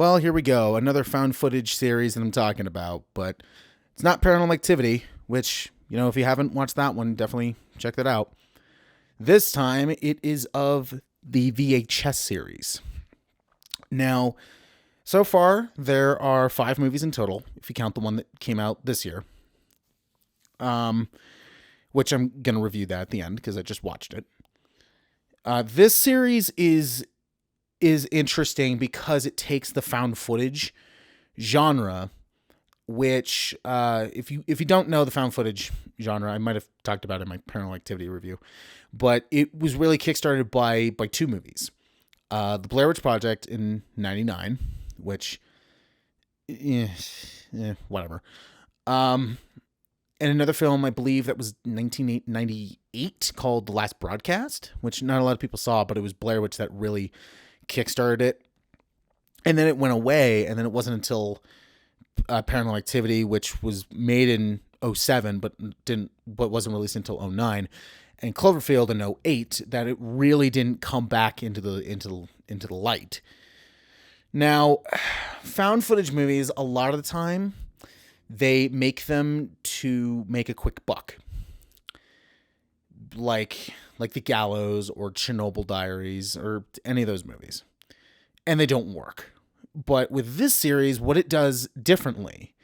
Well, here we go. Another found footage series that I'm talking about, but it's not Paranormal Activity, which, if you haven't watched that one, definitely check that out. This time, it is of the VHS series. Now, so far, there are 5 movies in total, if you count the one that came out this year. Which I'm going to review that at the end, because I just watched it. This series is interesting because it takes the found footage genre, which, if you don't know the found footage genre, I might have talked about it in my Paranormal Activity review, but it was really kickstarted by 2 movies. The Blair Witch Project in 99, which, whatever. And another film, I believe that was 1998, called The Last Broadcast, which not a lot of people saw, but it was Blair Witch that really kickstarted it. And then it went away, and then it wasn't until Paranormal Activity, which was made in 2007, but wasn't released until 2009, and Cloverfield in 2008, that it really didn't come back into the light. Now, found footage movies, a lot of the time, they make them to make a quick buck. Like The Gallows or Chernobyl Diaries or any of those movies. And they don't work. But with this series, what it does differently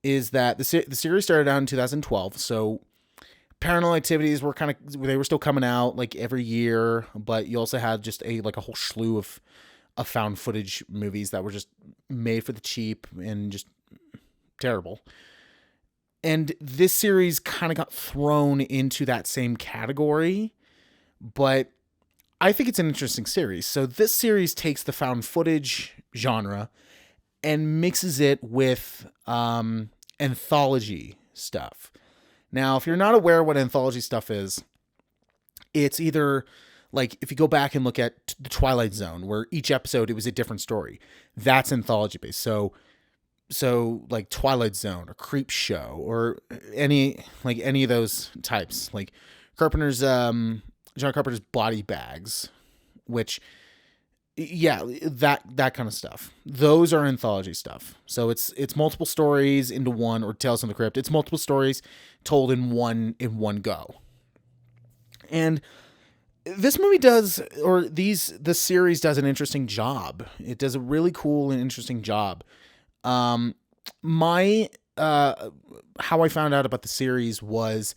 is that the series started out in 2012. So Paranormal Activities were they were still coming out like every year, but you also had just a whole slew of found footage movies that were just made for the cheap and just terrible. And this series kind of got thrown into that same category, but I think it's an interesting series. So this series takes the found footage genre and mixes it with anthology stuff. Now, if you're not aware what anthology stuff is, it's either like if you go back and look at The Twilight Zone, where each episode it was a different story. That's anthology based. So like Twilight Zone or Creep Show or any of those types, like John Carpenter's Body Bags, which, yeah, that kind of stuff. Those are anthology stuff. So it's multiple stories into one, or Tales from the Crypt. It's multiple stories told in one go. And this movie this series does an interesting job. It does a really cool and interesting job. How I found out about the series was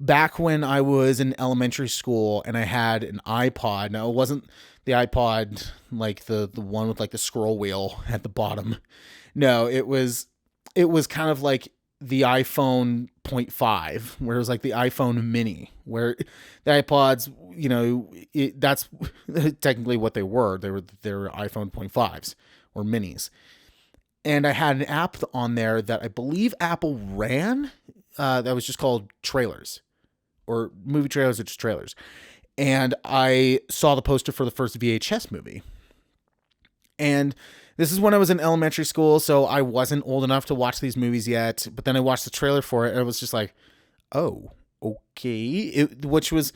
back when I was in elementary school and I had an iPod. Now, it wasn't the iPod like the one with like the scroll wheel at the bottom. No, it was kind of like the iPhone 0.5, where it was like the iPhone mini, where the iPods, that's technically what they were. They were iPhone 0.5s or minis. And I had an app on there that I believe Apple ran that was just called Trailers, or movie trailers or just trailers. And I saw the poster for the first VHS movie. And this is when I was in elementary school, so I wasn't old enough to watch these movies yet. But then I watched the trailer for it, and it was just like, oh, okay. Which was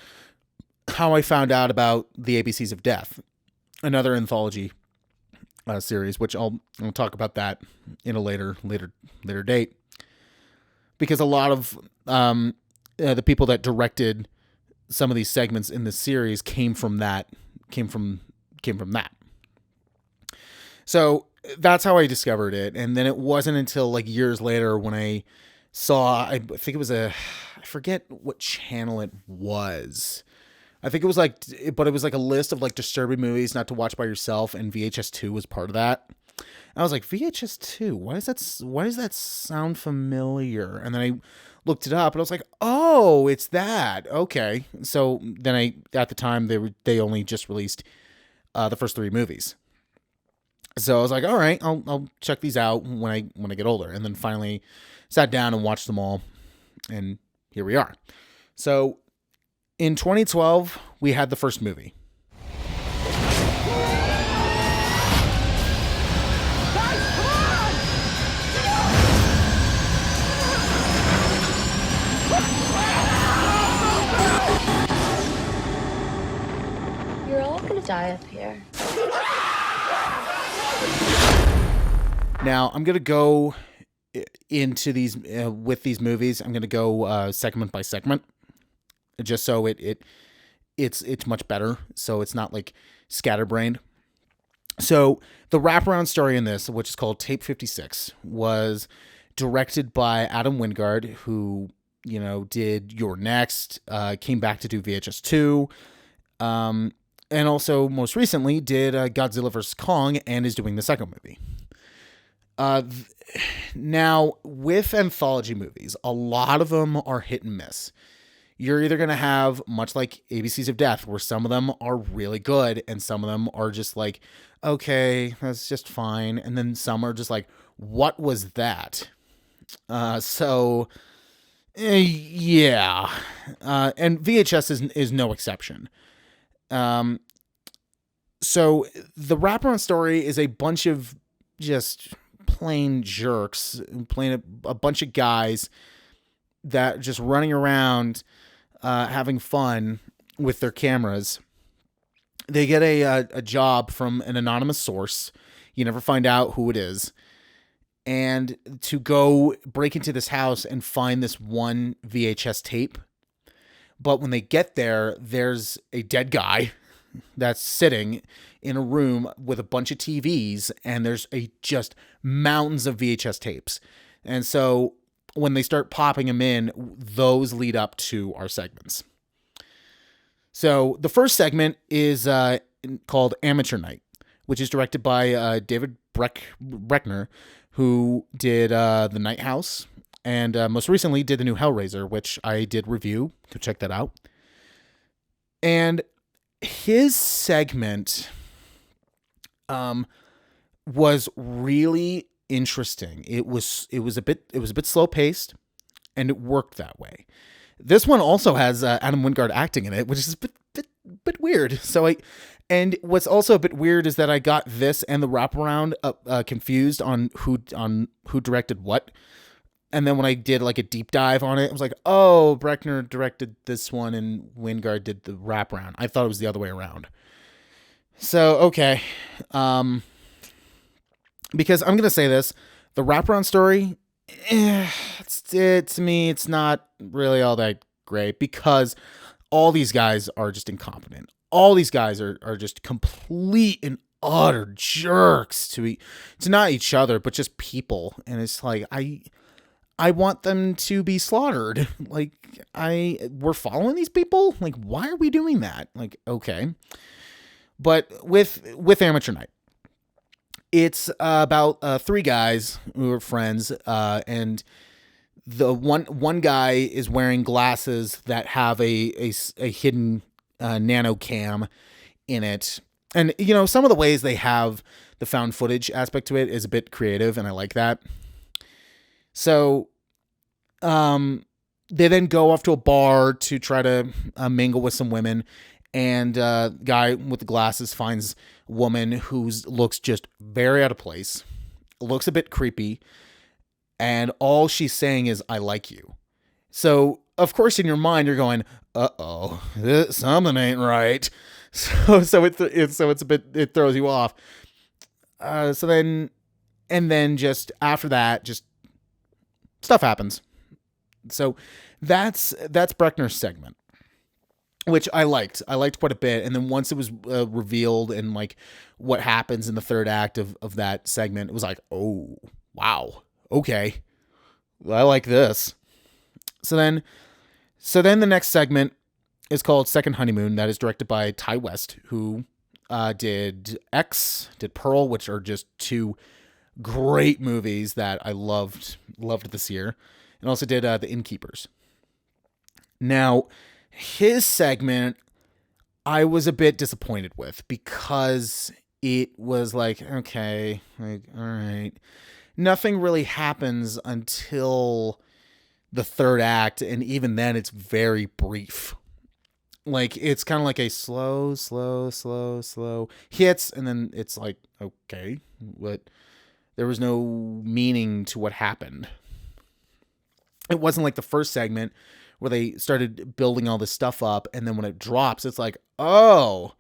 how I found out about the ABCs of Death, another anthology series, which I'll talk about that in a later date, because a lot of the people that directed some of these segments in this series came from that. So that's how I discovered it. And then it wasn't until like years later when I saw, I think it was I forget what channel it was. I think it was but it was like a list of like disturbing movies not to watch by yourself, and VHS 2 was part of that. And I was like, VHS 2, why does that sound familiar? And then I looked it up and I was like, oh, it's that. Okay. So then at the time they only just released the first 3 movies. So I was like, all right, I'll check these out when I get older. And then finally sat down and watched them all, and here we are. So in 2012, we had the first movie. You're all gonna die up here. Now, I'm going to go into these, with these movies, I'm going to go segment by segment, just so it's much better. So it's not like scatterbrained. So the wraparound story in this, which is called Tape 56, was directed by Adam Wingard, who, did You're Next, came back to do VHS 2, and also most recently did Godzilla vs. Kong, and is doing the second movie. Now, with anthology movies, a lot of them are hit and miss. You're either going to have, much like ABCs of Death, where some of them are really good and some of them are just like, okay, that's just fine. And then some are just like, what was that? Yeah. And VHS is no exception. So the wraparound story is a bunch of just plain jerks, playing a bunch of guys that just running around, having fun with their cameras. They get a job from an anonymous source. You never find out who it is. And to go break into this house and find this one VHS tape. But when they get there, there's a dead guy that's sitting in a room with a bunch of TVs, and there's just mountains of VHS tapes. And so when they start popping them in, those lead up to our segments. So the first segment is called Amateur Night, which is directed by David Bruckner, who did The Night House, and most recently did the new Hellraiser, which I did review. Go check that out. And his segment was really interesting. It was a bit slow paced, and it worked that way. This one also has Adam Wingard acting in it, which is a bit weird. And what's also a bit weird is that I got this and the wraparound confused on who directed what. And then when I did like a deep dive on it, I was like, oh, Bruckner directed this one and Wingard did the wraparound. I thought it was the other way around. So, okay. Because I'm going to say this, the wraparound story, to me, it's not really all that great because all these guys are just incompetent. All these guys are just complete and utter jerks to not each other, but just people. And it's like, I want them to be slaughtered. Like, we're following these people? Like, why are we doing that? Like, okay. But with Amateur Night, it's about three guys who are friends, and the one guy is wearing glasses that have a hidden nano cam in it. And, some of the ways they have the found footage aspect to it is a bit creative, and I like that. So, they then go off to a bar to try to mingle with some women, and guy with the glasses finds a woman who looks just very out of place, looks a bit creepy, and all she's saying is, I like you. So, of course, in your mind, you're going, uh-oh, something ain't right. So it's a bit, it throws you off. Then just after that, just stuff happens. So that's Bruckner's segment, which I liked quite a bit. And then once it was revealed and like what happens in the third act of that segment, it was like, oh, wow. Okay. I like this. So then the next segment is called Second Honeymoon. That is directed by Ty West, who did X, did Pearl, which are just two great movies that I loved this year, and also did The Innkeepers. Now, his segment I was a bit disappointed with because it was like, okay, like, all right. Nothing really happens until the third act, and even then it's very brief. Like, it's kind of like a slow hits, and then it's like, okay, what? There was no meaning to what happened. It wasn't like the first segment where they started building all this stuff up, and then when it drops, it's like, oh.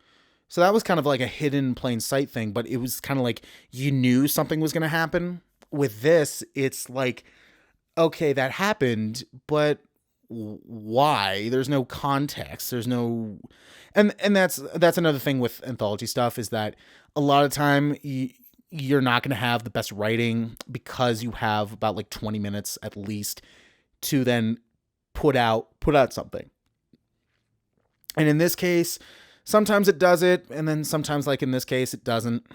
So that was kind of like a hidden plain sight thing, but it was kind of like you knew something was going to happen. with this, it's like, okay, that happened, but why? There's no context. There's no, and that's another thing with anthology stuff, is that a lot of time you're not going to have the best writing because you have about like 20 minutes at least to then put out something. And in this case, sometimes it does it, and then sometimes, like in this case, it doesn't.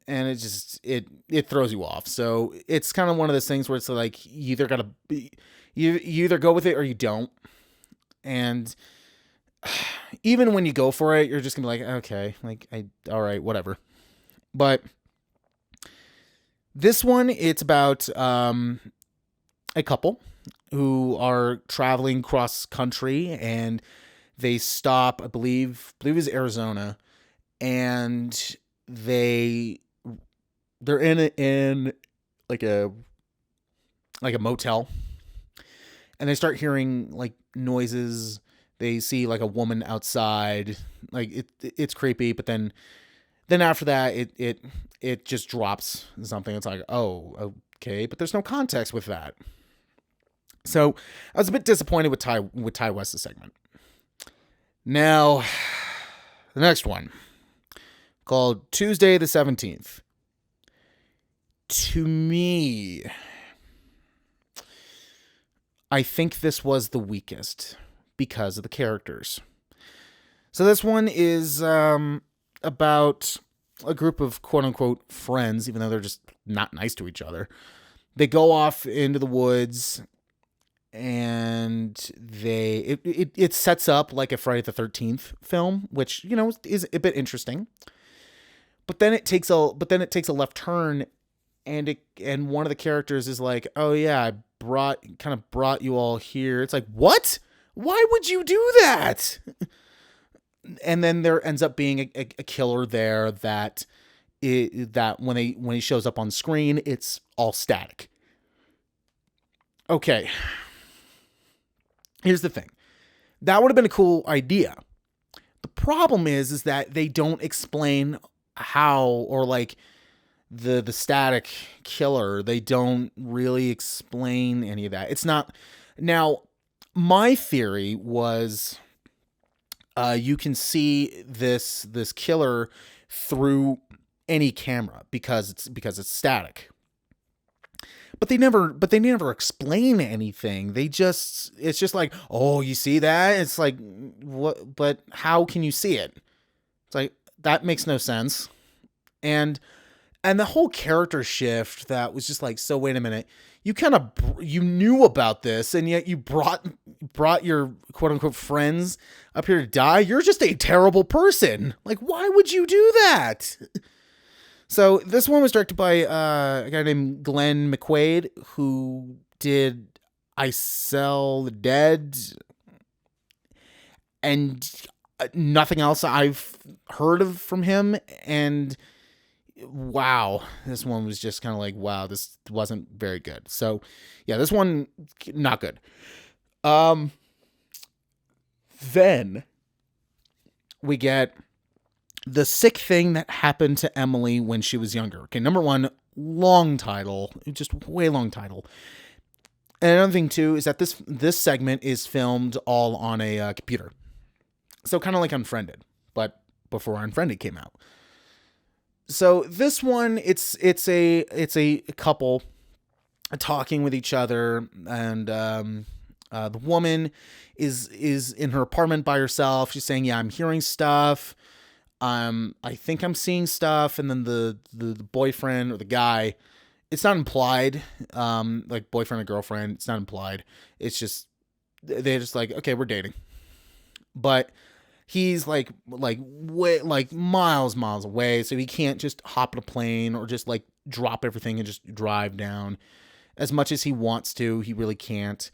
And it just, it throws you off. So it's kind of one of those things where it's like, you either go with it or you don't. And even when you go for it, you're just gonna be like, okay, like, all right, whatever. But this one, it's about a couple who are traveling cross country, and they stop, I believe it was Arizona, and they're in like a motel, and they start hearing like noises. They see like a woman outside, like it's creepy, but then after that it just drops something. It's like, oh, okay, but there's no context with that. So I was a bit disappointed with Ty West's segment. Now, the next one, called Tuesday the 17th. To me, I think this was the weakest because of the characters. So this one is about a group of quote-unquote friends, even though they're just not nice to each other. They go off into the woods, and it sets up like a Friday the 13th film, which, you know, is a bit interesting. But then it takes a left turn, and one of the characters is like, "Oh yeah, I brought you all here." It's like, "What? Why would you do that?" And then there ends up being a killer there that when he shows up on screen, it's all static. Okay. Here's the thing. That would have been a cool idea. The problem is that they don't explain how, or like the static killer, they don't really explain any of that. It's not. Now, my theory was you can see this killer through any camera because it's static. But they never explain anything. It's just like, "Oh, you see that?" It's like, what? But how can you see it? It's like, that makes no sense. And the whole character shift, that was just like, so wait a minute, you knew about this, and yet you brought your quote unquote friends up here to die. You're just a terrible person. Like, why would you do that? So this one was directed by a guy named Glenn McQuaid, who did I Sell the Dead and nothing else I've heard of from him. And wow, this one was just kind of like, wow, this wasn't very good. So yeah, this one, not good. Then we get The Sick Thing That Happened to Emily When She Was Younger. Okay, number one, long title, just way long title. And another thing too is that this segment is filmed all on a computer, so kind of like Unfriended, but before Unfriended came out. So this one, it's a couple talking with each other, and the woman is in her apartment by herself. She's saying, "Yeah, I'm hearing stuff. I think I'm seeing stuff." And then the boyfriend, or the guy, it's not implied, like boyfriend or girlfriend, it's not implied. It's just, they're just like, okay, we're dating. But he's like way, like miles away, so he can't just hop in a plane or just like drop everything and just drive down. As much as he wants to, he really can't.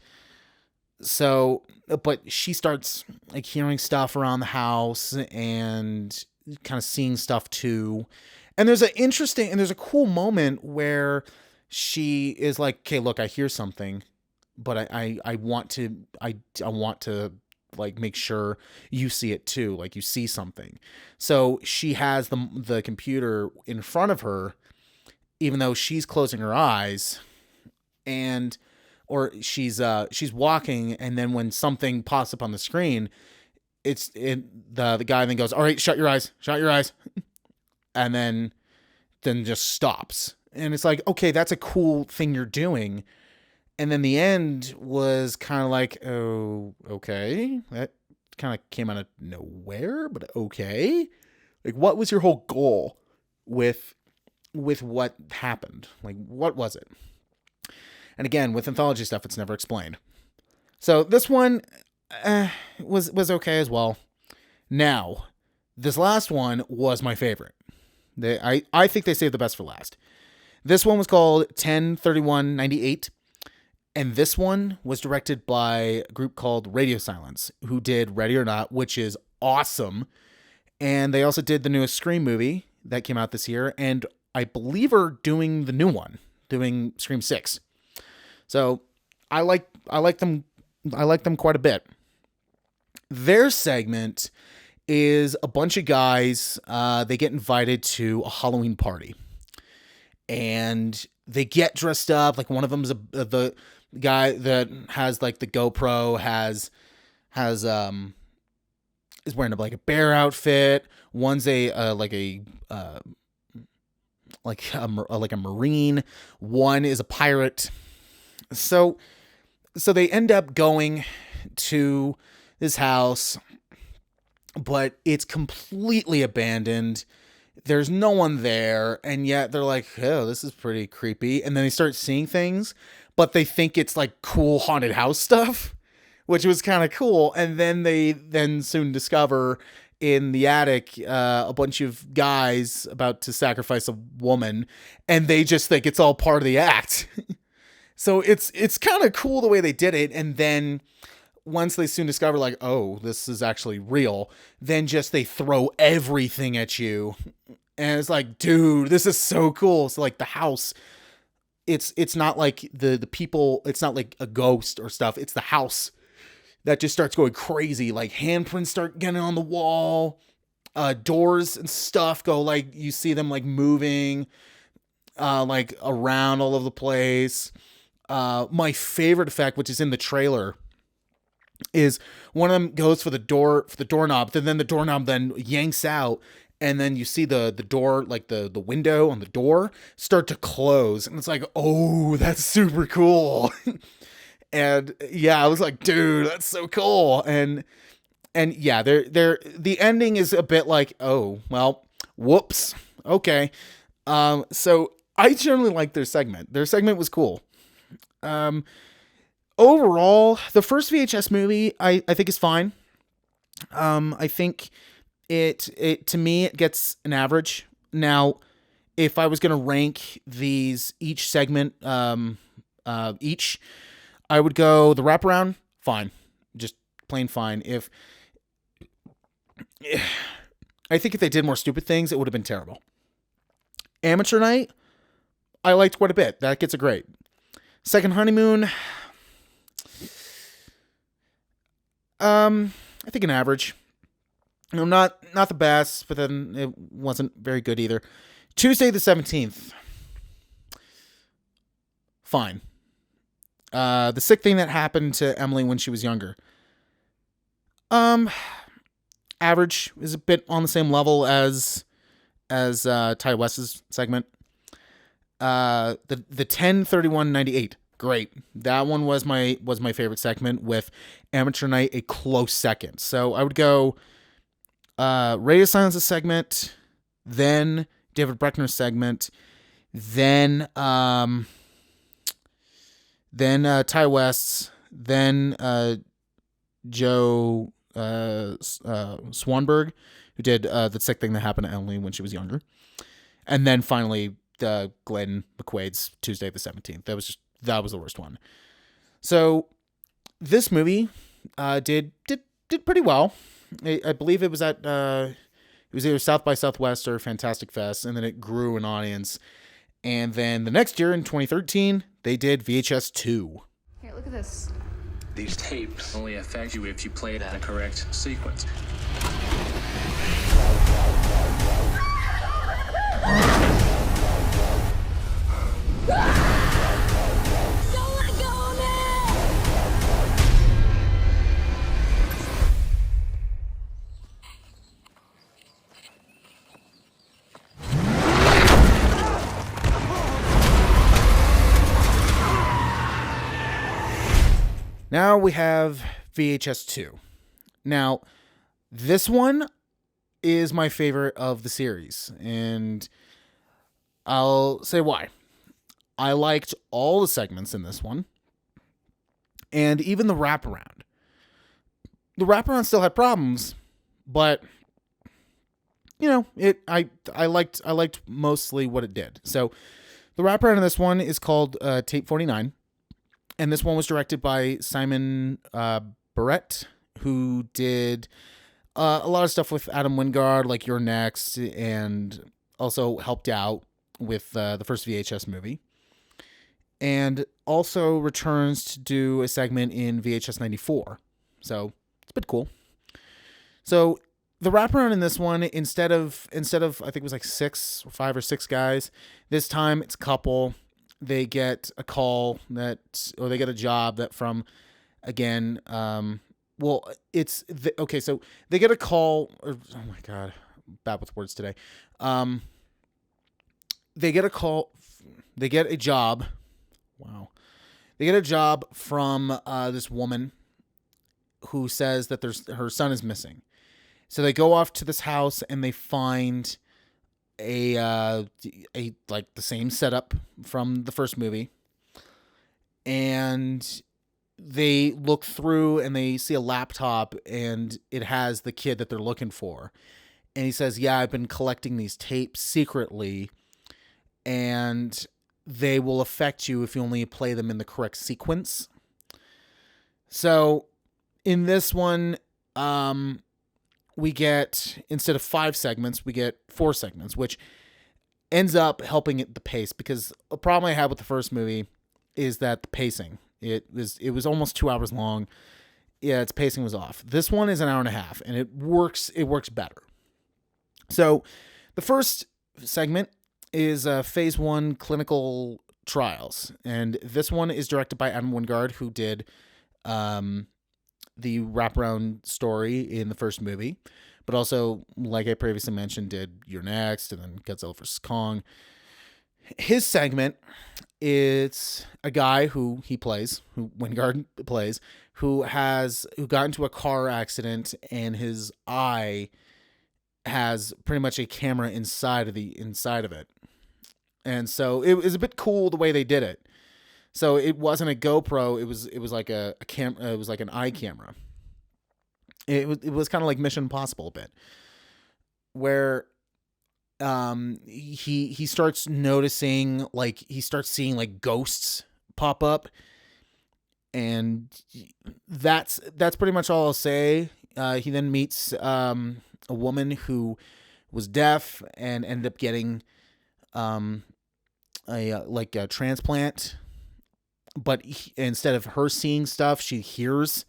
So, but she starts like hearing stuff around the house and kind of seeing stuff too. And there's a cool moment where she is like, "Okay, look, I hear something, but I want to like make sure you see it too, like you see something." So she has the computer in front of her even though she's closing her eyes, or she's walking, and then when something pops up on the screen, the guy then goes, all right, shut your eyes, and then just stops. And it's like, okay, that's a cool thing you're doing. And then the end was kind of like, oh, okay, that kind of came out of nowhere, but okay. Like, what was your whole goal with what happened? Like, what was it? And again, with anthology stuff, it's never explained. So this one was okay as well. Now, this last one was my favorite. I think they saved the best for last. This one was called 10/31/98. And this one was directed by a group called Radio Silence, who did Ready or Not, which is awesome. And they also did the newest Scream movie that came out this year. And I believe are doing the new one, doing Scream 6. So I like them quite a bit. Their segment is a bunch of guys, they get invited to a Halloween party. And they get dressed up. Like, one of them's the guy that has like the GoPro is wearing like a bear outfit. One's like a Marine. One is a pirate. So they end up going to this house, but it's completely abandoned. There's no one there, and yet they're like, oh, this is pretty creepy. And then they start seeing things, but they think it's like cool haunted house stuff, which was kind of cool. And then they soon discover in the attic a bunch of guys about to sacrifice a woman, and they just think it's all part of the act. So it's kind of cool the way they did it. And then once they soon discover, like, oh, this is actually real, then just they throw everything at you. And it's like, dude, this is so cool. So like the house, it's not like the people, it's not like a ghost or stuff. It's the house that just starts going crazy. Like, handprints start getting on the wall, doors and stuff go, like, you see them like moving, like around all over the place. My favorite effect, which is in the trailer, is one of them goes for the doorknob, then the doorknob then yanks out, and then you see the door, like the window on the door start to close, and it's like, oh, that's super cool. And yeah, I was like, dude, that's so cool. And yeah, the ending is a bit like, oh, well, whoops. Okay. So I generally like their segment. Their segment was cool. Overall, the first VHS movie, I think is fine. I think it to me, it gets an average. Now, if I was going to rank each segment, I would go the wraparound, fine. Just plain fine. I think if they did more stupid things, it would have been terrible. Amateur Night, I liked quite a bit. That gets a grade. Second Honeymoon, I think an average. Not the best, but then it wasn't very good either. Tuesday the 17th, fine. The sick thing that happened to Emily when she was younger, average, is a bit on the same level as Ty West's segment. The 10/31/98, great. That one was my favorite segment, with Amateur Night a close second. So I would go Radio Silence's segment, then David Bruckner's segment, then Ty West's, then Joe Swanberg, who did the sick thing that happened to Emily when she was younger, and then finally Glenn McQuaid's Tuesday the 17th. That was the worst one. So this movie did pretty well. I believe it was at it was either South by Southwest or Fantastic Fest, and then it grew an audience. And then the next year in 2013, they did VHS 2. Here, look at this. These tapes only affect you if you play it in the correct sequence. Now we have VHS 2. Now, this one is my favorite of the series, and I'll say why. I liked all the segments in this one, and even the wraparound. The wraparound still had problems, but I liked mostly what it did. So the wraparound in this one is called Tape 49, and this one was directed by Simon Barrett, who did a lot of stuff with Adam Wingard, like You're Next, and also helped out with the first VHS movie. And also returns to do a segment in VHS 94. So it's a bit cool. So the wraparound in this one, instead of I think it was like 5 or 6 guys, this time it's a couple. They get a call or they get a job that from, again, so they get a call, oh my God, bad with words today. They get a job. Wow. They get a job from this woman who says that her son is missing. So they go off to this house and they find a like the same setup from the first movie. And they look through and they see a laptop and it has the kid that they're looking for. And he says, "Yeah, I've been collecting these tapes secretly, and they will affect you if you only play them in the correct sequence." So in this one, we get, instead of 5 segments, we get 4 segments, which ends up helping the pace, because a problem I had with the first movie is that the pacing, it was almost 2 hours long. Yeah, its pacing was off. This one is an hour and a half, and it works better. So the first segment is Phase 1 clinical trials, and this one is directed by Adam Wingard, who did the wraparound story in the first movie, but also, like I previously mentioned, did You're Next and then Godzilla vs. Kong. His segment is a guy who Wingard plays, who got into a car accident, and his eye has pretty much a camera inside of it. And so it was a bit cool the way they did it. So it wasn't a GoPro, it was like a camera, it was like an eye camera. It was kind of like Mission Impossible a bit, where he starts noticing, like, he starts seeing like ghosts pop up, and that's pretty much all I'll say. He then meets a woman who was deaf and ended up getting a transplant, but instead of her seeing stuff, she hears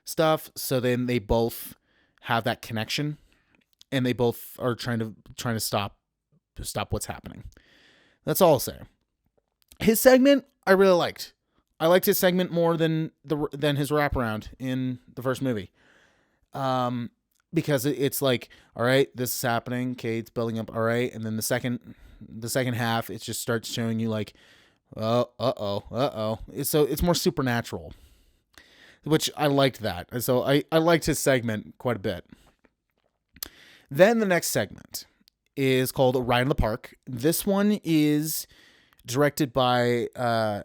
stuff. So then they both have that connection, and they both are trying to stop what's happening. That's all I'll say. His segment I really liked. I liked his segment more than his wraparound in the first movie. Because it's like, all right, this is happening. Okay, it's building up. All right, and then the second half, it just starts showing you like, uh-oh. So it's more supernatural, which I liked that. So I liked his segment quite a bit. Then the next segment is called A Ride in the Park. This one is directed by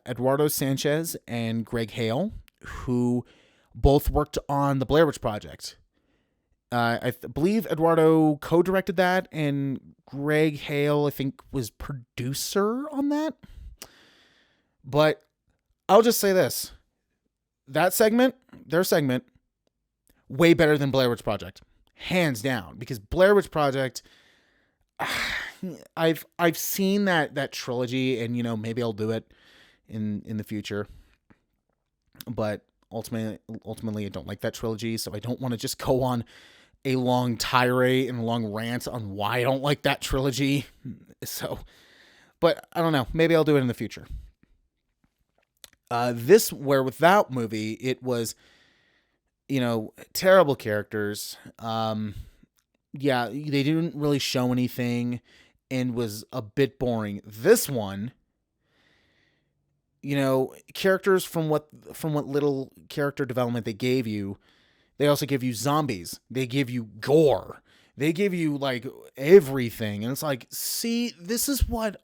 Eduardo Sanchez and Gregg Hale, who both worked on the Blair Witch Project. I believe Eduardo co-directed that, and Gregg Hale, I think, was producer on that. But I'll just say this. Their segment, way better than Blair Witch Project. Hands down. Because Blair Witch Project, I've seen that trilogy, and, maybe I'll do it in the future. But ultimately, I don't like that trilogy, so I don't want to just go on a long tirade and a long rant on why I don't like that trilogy. So, but I don't know. Maybe I'll do it in the future. With that movie, it was, terrible characters. Yeah, they didn't really show anything and was a bit boring. This one, characters from what little character development they gave you, they also give you zombies. They give you gore. They give you like everything. And it's like, see, this is what,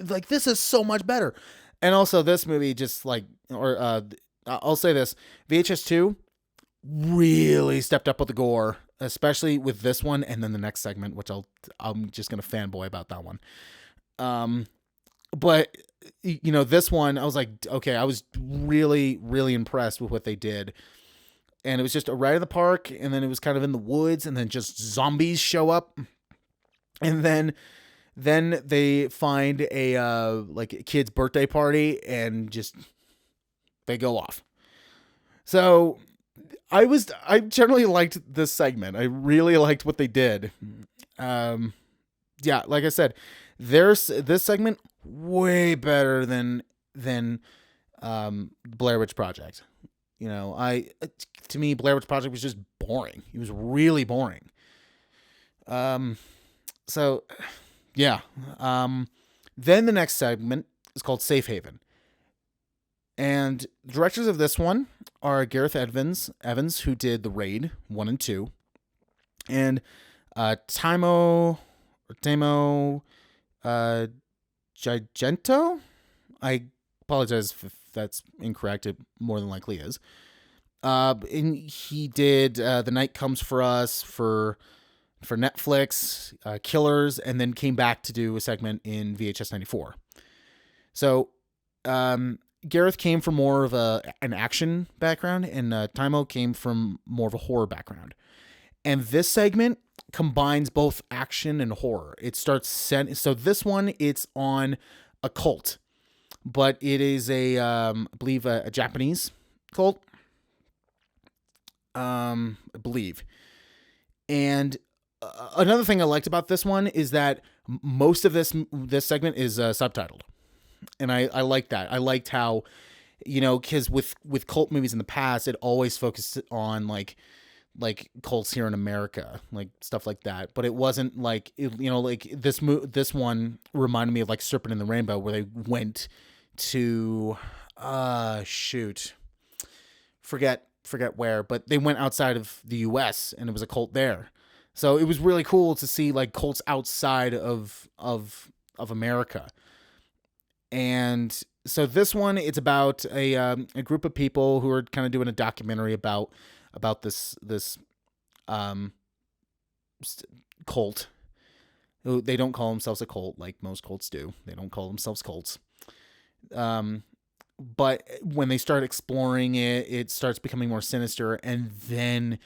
like, this is so much better. And also this movie just like, I'll say this, VHS 2 really stepped up with the gore, especially with this one. And then the next segment, which I'm just going to fanboy about that one. But this one, I was like, okay, I was really, really impressed with what they did. And it was just a ride in the park, and then it was kind of in the woods, and then just zombies show up. And then they find a kid's birthday party, and just they go off. So I generally liked this segment. I really liked what they did. Yeah, like I said, this segment way better than Blair Witch Project. To me, Blair Witch Project was just boring. It was really boring. So yeah. Then the next segment is called Safe Haven. And directors of this one are Gareth Evans, who did The Raid 1 and 2. And Tjahjanto, Tjahjanto? I apologize if that's incorrect. It more than likely is. And he did The Night Comes for Us for Netflix, Killers, and then came back to do a segment in VHS 94. So Gareth came from more of an action background, and Timo came from more of a horror background. And this segment combines both action and horror. It starts so this one, it's on a cult, but it is I believe a Japanese cult. I believe. And another thing I liked about this one is that most of this segment is subtitled. And I like that. I liked how, because with cult movies in the past, it always focused on like cults here in America, like stuff like that. But it wasn't like, like this one reminded me of like Serpent in the Rainbow, where they went to, forget where, but they went outside of the US and it was a cult there. So it was really cool to see like cults outside of America. And so this one, it's about a group of people who are kind of doing a documentary about this cult. They don't call themselves a cult like most cults do. They don't call themselves cults. But when they start exploring it, it starts becoming more sinister. And then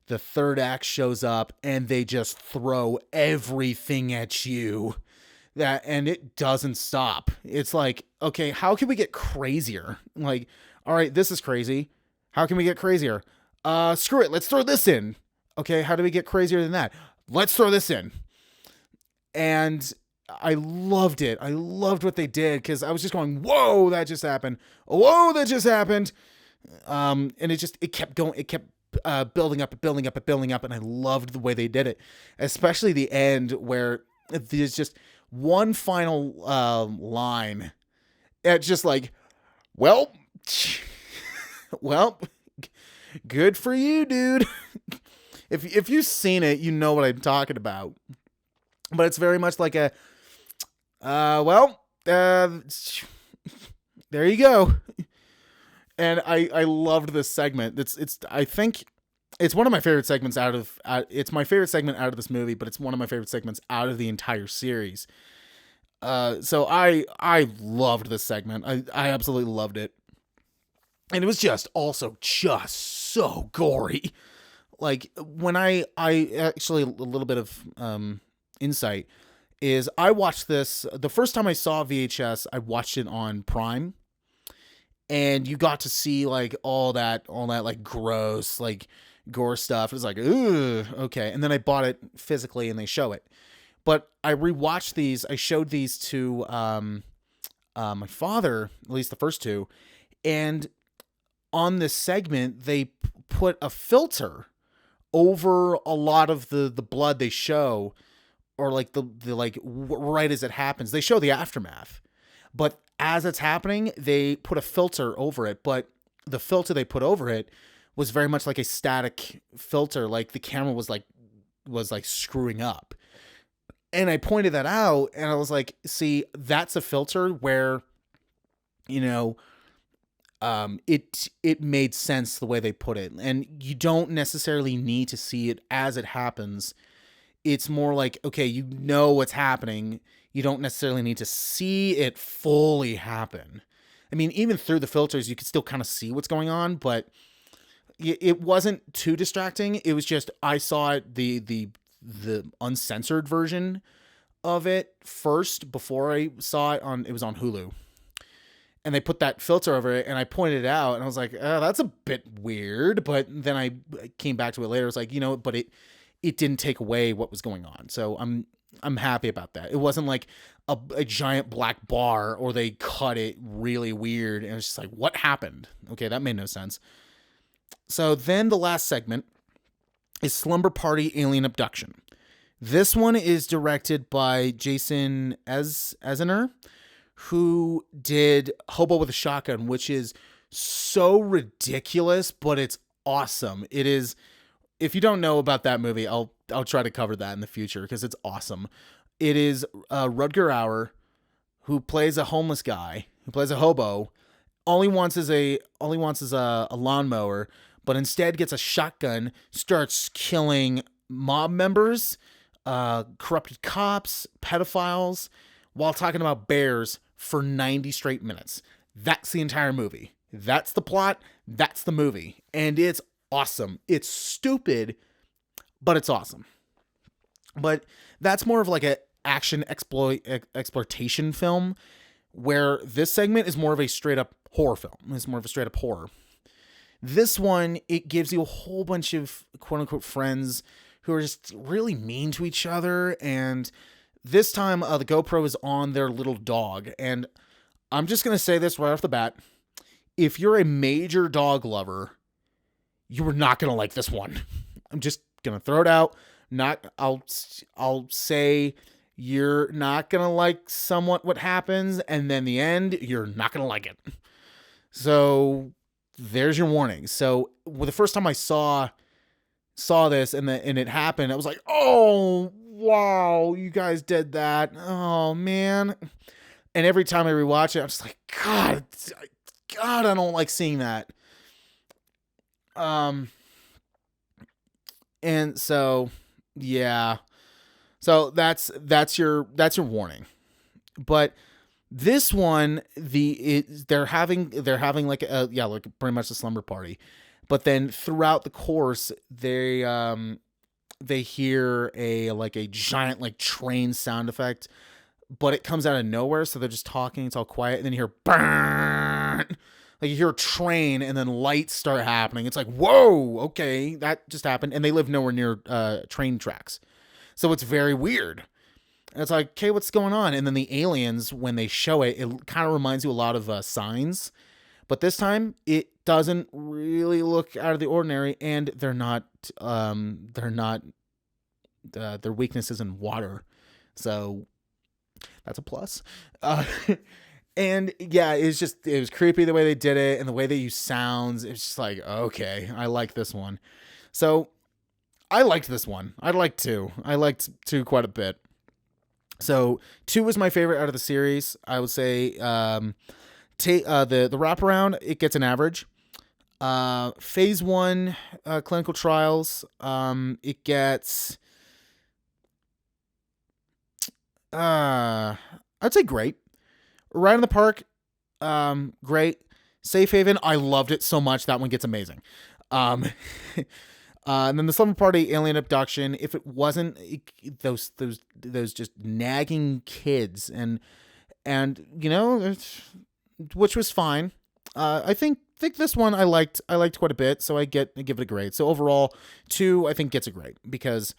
the third act shows up and they just throw everything at you. And it doesn't stop. It's like, okay, how can we get crazier? Like, all right, this is crazy. How can we get crazier? Screw it. Let's throw this in. Okay, how do we get crazier than that? Let's throw this in. And I loved it. I loved what they did, because I was just going, whoa, that just happened. Whoa, that just happened. And it kept going. It kept building up. And I loved the way they did it, especially the end where there's just one final line. It's just like, well, good for you, dude. If you've seen it, you know what I'm talking about. But it's very much like a, there you go. And I loved this segment. I think it's one of my favorite segments it's my favorite segment out of this movie, but it's one of my favorite segments out of the entire series. So I loved this segment. I absolutely loved it. And it was just so gory. Like, when I actually, a little bit of insight is, I watched this the first time I saw VHS. I watched it on Prime, and you got to see like all that like gross like gore stuff. It was like, ooh, okay. And then I bought it physically, and they show it. But I rewatched these. I showed these to my father, at least the first two, and on this segment they put a filter over a lot of the blood they show, or like the like right as it happens. They show the aftermath, but as it's happening, they put a filter over it, but the filter they put over it was very much like a static filter. Like the camera was screwing up. And I pointed that out and I was like, see, that's a filter where, it made sense the way they put it. And you don't necessarily need to see it as it happens. It's more like, okay, you know what's happening. You don't necessarily need to see it fully happen. I mean, even through the filters, you could still kind of see what's going on, but it wasn't too distracting. It was just, I saw it, the uncensored version of it first before I saw it was on Hulu. And they put that filter over it and I pointed it out and I was like, oh, that's a bit weird. But then I came back to it later. It was like, but it didn't take away what was going on. So I'm happy about that. It wasn't like a giant black bar or they cut it really weird. And it's just like, what happened? Okay, that made no sense. So then the last segment is Slumber Party Alien Abduction. This one is directed by Jason Eisener, who did Hobo with a Shotgun, which is so ridiculous, but it's awesome. It is. If you don't know about that movie, I'll try to cover that in the future because it's awesome. It is Rutger Hauer, who plays a homeless guy, who plays a hobo. All he wants is a lawnmower, but instead gets a shotgun, starts killing mob members, corrupted cops, pedophiles, while talking about bears for 90 straight minutes. That's the entire movie. That's the plot. That's the movie. And it's awesome. It's stupid, but it's awesome. But that's more of like a action exploitation film, where this segment is more of a straight up horror film. It's more of a straight up horror. This one, it gives you a whole bunch of quote unquote friends who are just really mean to each other. And this time, the GoPro is on their little dog. And I'm just going to say this right off the bat. If you're a major dog lover, you are not going to like this one. I'm just going to throw it out. I'll say you're not going to like somewhat what happens. And then the end, you're not going to like it. So there's your warning. So the first time I saw this and it happened, I was like, oh, wow, you guys did that. Oh, man. And every time I rewatch it, I'm just like, God, I don't like seeing that. And so, yeah. So that's your warning. But this one, they're having like pretty much a slumber party. But then throughout the course, they hear a giant train sound effect, but it comes out of nowhere. So they're just talking. It's all quiet. And then you hear burn. Like you hear a train and then lights start happening. It's like, whoa, okay, that just happened. And they live nowhere near train tracks. So it's very weird. And it's like, okay, what's going on? And then the aliens, when they show it, it kind of reminds you a lot of Signs. But this time, it doesn't really look out of the ordinary. And they're not their weakness is in water. So that's a plus. And yeah, it was creepy the way they did it and the way they use sounds. It's just like, okay, I like this one. So I liked this one. I liked 2. I liked 2 quite a bit. So 2 was my favorite out of the series. I would say the wraparound, it gets an average. Phase 1 clinical trials, it gets I'd say great. Ride in the Park, great. Safe Haven, I loved it so much. That one gets amazing. And then the Slumber Party Alien Abduction, if it wasn't those just nagging kids and which was fine. I think this one I liked quite a bit, so I give it a grade. So overall, 2 I think gets a grade because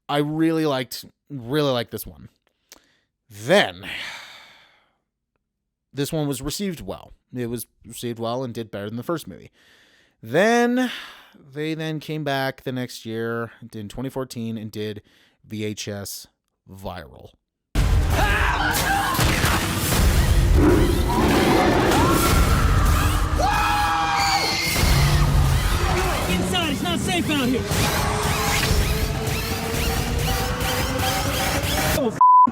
I really liked this one. Then this one was received well. It was received well and did better than the first movie. Then they came back the next year, in 2014, and did VHS Viral.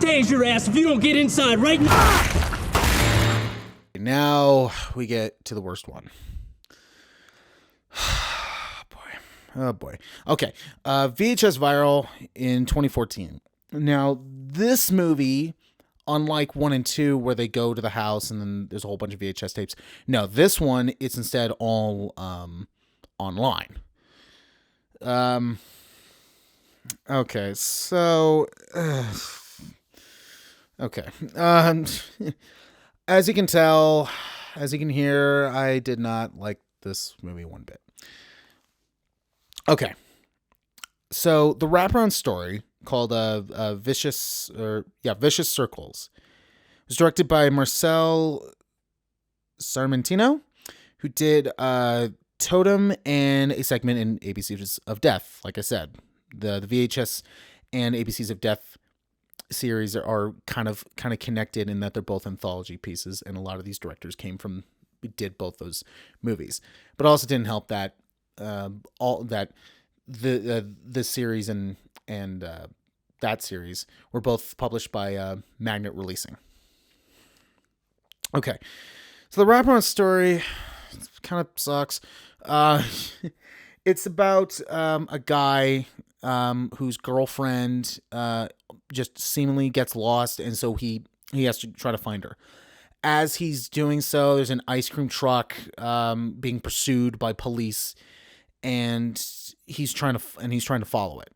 tase your ass if you don't get inside right now. Now we get to the worst one. Oh boy. Okay. VHS viral in 2014. Now, this movie, unlike 1 and 2, where they go to the house and then there's a whole bunch of VHS tapes. No, this one, it's instead all online. Okay, so... okay. As you can tell, as you can hear, I did not like this movie one bit. Okay, so the wraparound story called Vicious Circles was directed by Marcel Sarmiento, who did Totem and a segment in ABCs of Death. Like I said, the VHS and ABCs of Death series are kind of connected in that they're both anthology pieces, and a lot of these directors did both those movies. But also didn't help that the series and that series were both published by Magnet Releasing. Okay, so the wraparound story kind of sucks. It's about a guy whose girlfriend just seemingly gets lost, and so he has to try to find her. As he's doing so, there's an ice cream truck being pursued by police, and he's trying to follow it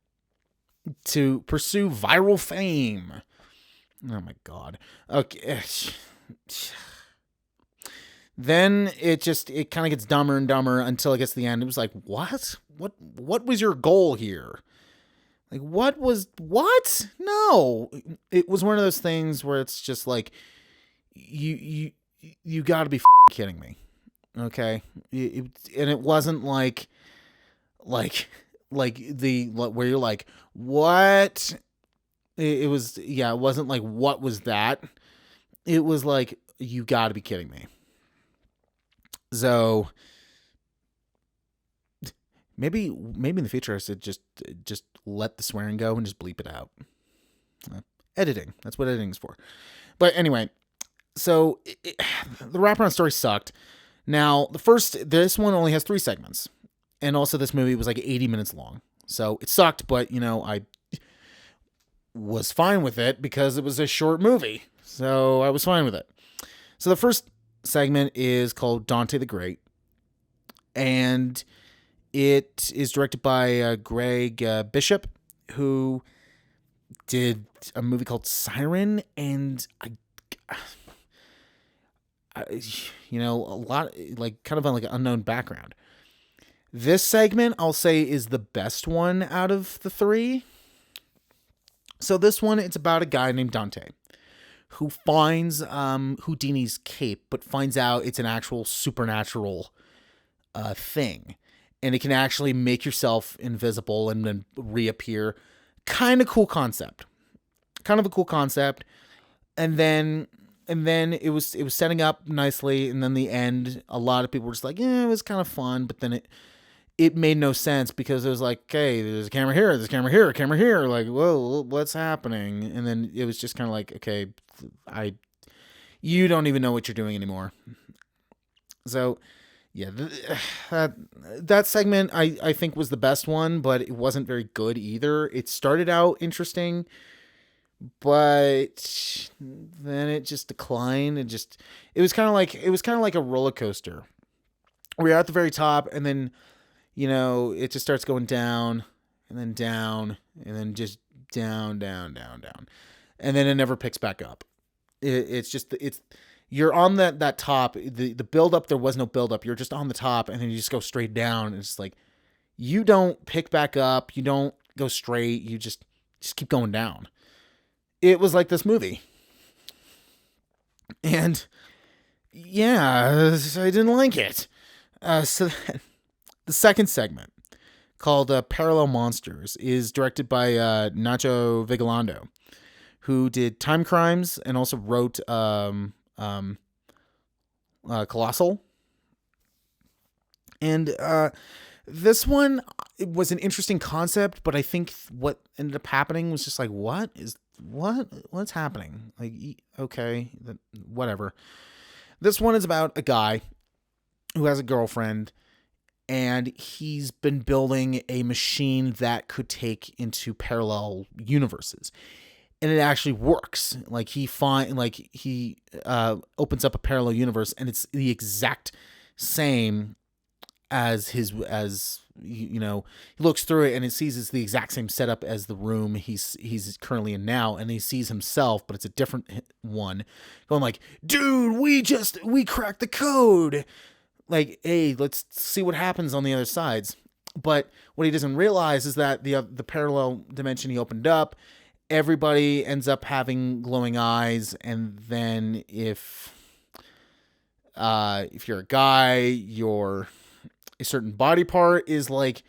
to pursue viral fame. Oh my god. Okay. Then it kind of gets dumber and dumber until it gets to the end. It was like, what was your goal here? Like, what? No, it was one of those things where it's just like, you gotta be kidding me. Okay. And it wasn't like where you're like, what? It was, yeah, it wasn't like, what was that? It was like, you gotta be kidding me. So maybe in the future I should just let the swearing go and just bleep it out. Editing. That's what editing is for. But anyway, so the wraparound story sucked. Now, this one only has 3 segments. And also this movie was like 80 minutes long. So it sucked, but I was fine with it because it was a short movie. So I was fine with it. So the first segment is called Dante the Great. And it is directed by Gregg Bishop, who did a movie called Siren, and a lot, like, kind of like an unknown background. This segment, I'll say, is the best one out of the 3. So this one, it's about a guy named Dante who finds Houdini's cape, but finds out it's an actual supernatural thing. And it can actually make yourself invisible and then reappear. Kind of cool concept. Kind of a cool concept. And then it was setting up nicely, and then the end, a lot of people were just like, yeah, it was kind of fun, but then it made no sense because it was like, okay, there's a camera here, there's a camera here, a camera here, like, whoa, what's happening? And then it was just kind of like, okay, you don't even know what you're doing anymore. So yeah, that segment I think was the best one, but it wasn't very good either. It started out interesting, but then it just declined. It was kind of like a roller coaster. We're at the very top, and then it just starts going down, and then down, and then just down, and then it never picks back up. You're on that top. The build up, there was no build up. You're just on the top, and then you just go straight down. And it's like, you don't pick back up. You don't go straight. You just keep going down. It was like this movie. And yeah, I didn't like it. So the second segment, called Parallel Monsters, is directed by Nacho Vigalondo, who did Time Crimes and also wrote Colossal. And this one, it was an interesting concept, but I think what ended up happening was just like, what is what's happening? Like, okay, whatever. This one is about a guy who has a girlfriend, and he's been building a machine that could take into parallel universes. And it actually works. Like he opens up a parallel universe, and it's the exact same as he looks through it, and it sees it's the exact same setup as the room he's currently in now, and he sees himself, but it's a different one, going like, dude, we cracked the code. Like, hey, let's see what happens on the other sides. But what he doesn't realize is that the parallel dimension he opened up, everybody ends up having glowing eyes, and then if you're a guy, a certain body part is like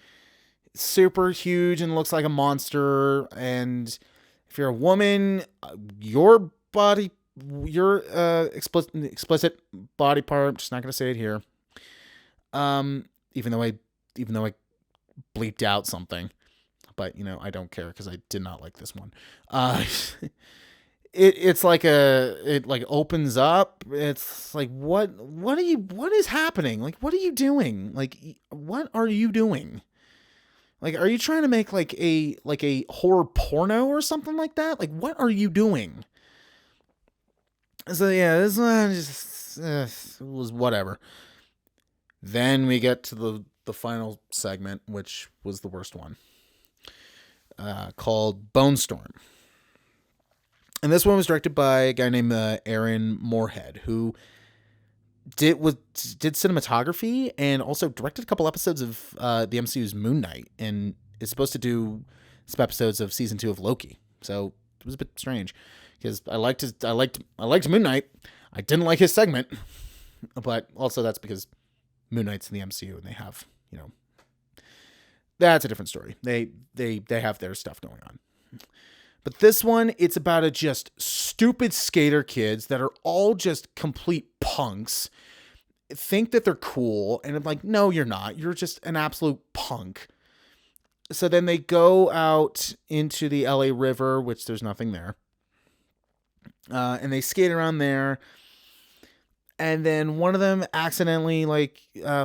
super huge and looks like a monster, and if you're a woman, your explicit body part, I'm just not gonna say it here. Even though I bleeped out something, but I don't care because I did not like this one. It's like it opens up. It's like, what is happening? Like, what are you doing? Like, what are you doing? Like, are you trying to make like a horror porno or something like that? Like, what are you doing? So yeah, this one just was whatever. Then we get to the final segment, which was the worst one, called Bone Storm. And this one was directed by a guy named Aaron Moorhead, who did cinematography and also directed a couple episodes of the MCU's Moon Knight, and is supposed to do some episodes of season 2 of Loki. So it was a bit strange because I liked Moon Knight. I didn't like his segment, but also that's because Moon Knight's in the MCU and they have, that's a different story. They have their stuff going on. But this one, it's about a just stupid skater kids that are all just complete punks, think that they're cool, and I'm like, no, you're not. You're just an absolute punk. So then they go out into the LA River, which there's nothing there. And they skate around there. And then one of them accidentally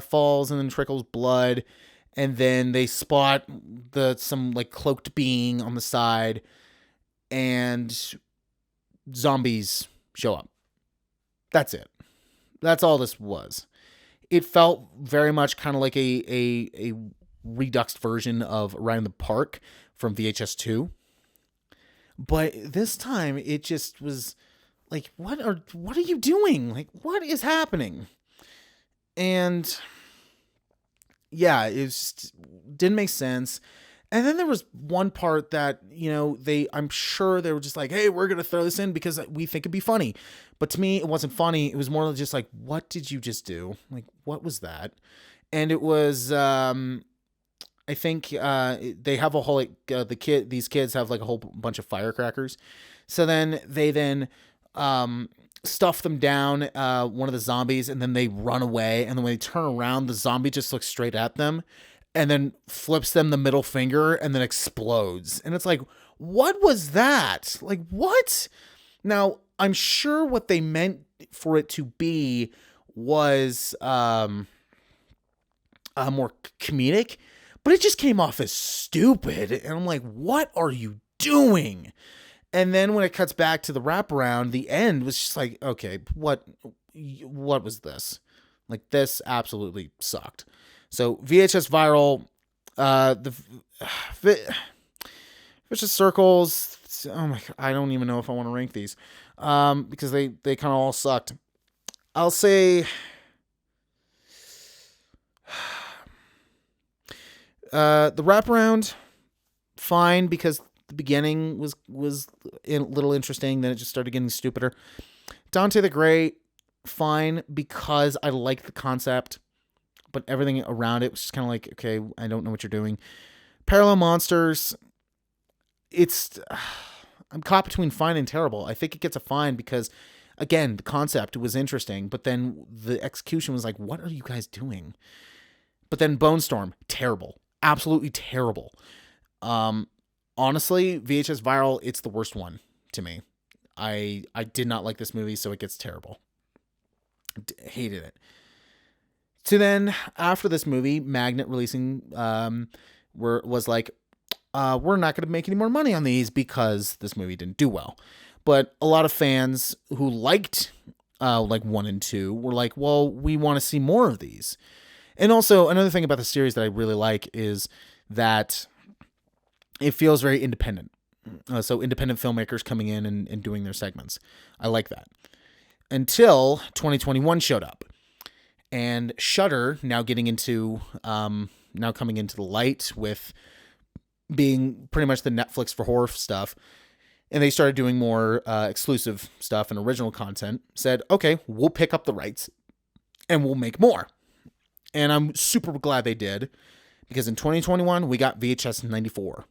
falls and then trickles blood. And then they spot some cloaked being on the side, and zombies show up. That's it. That's all this was. It felt very much kind of like a reduxed version of Around the Park from VHS 2. But this time it just was like, what are you doing? Like, what is happening? And yeah, it just didn't make sense. And then there was one part that, I'm sure they were just like, hey, we're going to throw this in because we think it'd be funny. But to me, it wasn't funny. It was more just like, what did you just do? Like, what was that? And it was, I think they have a whole, these kids have a whole bunch of firecrackers. So then they stuff them down, one of the zombies, and then they run away. And then when they turn around, the zombie just looks straight at them and then flips them the middle finger and then explodes. And it's like, what was that? Like, what? Now, I'm sure what they meant for it to be was more comedic, but it just came off as stupid. And I'm like, what are you doing? And then when it cuts back to the wraparound, the end was just like, okay, what was this? Like, this absolutely sucked. So VHS Viral, the Vicious Circles. Oh my God, I don't even know if I want to rank these, because they kind of all sucked. I'll say, the wraparound, fine, because the beginning was a little interesting. Then it just started getting stupider. Dante the Great, fine, because I like the concept, but everything around it was just kind of like, okay, I don't know what you're doing. Parallel Monsters, I'm caught between fine and terrible. I think it gets a fine because, again, the concept was interesting, but then the execution was like, what are you guys doing? But then Bone Storm, terrible. Absolutely terrible. Honestly, VHS Viral, it's the worst one. to me. I did not like this movie, so it gets terrible. Hated it. So then, after this movie, Magnet releasing was like, we're not going to make any more money on these because this movie didn't do well. But a lot of fans who liked like 1 and 2 were like, well, we want to see more of these. And also, another thing about the series that I really like is that it feels very independent. So independent filmmakers coming in and doing their segments. I like that. Until 2021 showed up. And Shudder, now coming into the light with being pretty much the Netflix for horror stuff, and they started doing more exclusive stuff and original content, said, okay, we'll pick up the rights and we'll make more. And I'm super glad they did, because in 2021, we got VHS 94.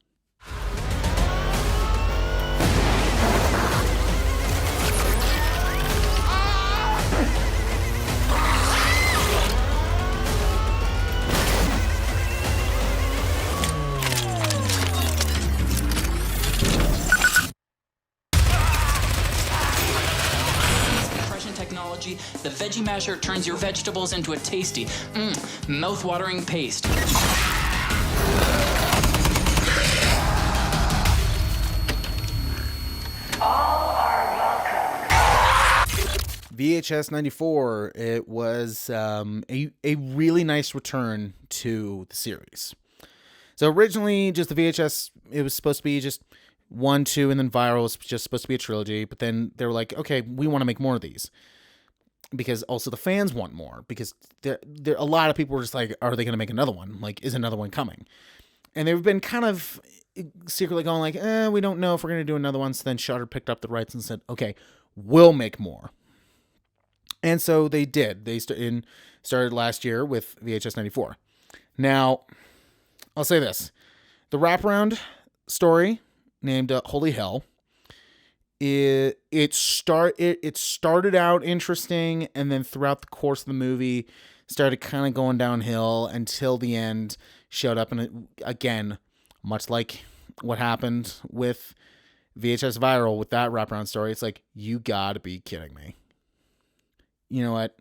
The Veggie Masher turns your vegetables into a tasty, mouth-watering paste. VHS 94, it was a really nice return to the series. So originally, just the VHS, it was supposed to be just 1, 2, and then Viral was just supposed to be a trilogy. But then they were like, okay, we want to make more of these. Because also the fans want more. Because there a lot of people were just like, are they going to make another one? Like, is another one coming? And they've been kind of secretly going like, we don't know if we're going to do another one. So then Shudder picked up the rights and said, okay, we'll make more. And so they did. They started last year with VHS 94. Now, I'll say this. The wraparound story named Holy Hell, it started out interesting, and then throughout the course of the movie started kind of going downhill until the end showed up. And it, again, much like what happened with VHS Viral with that wraparound story, it's like, you gotta be kidding me. You know what?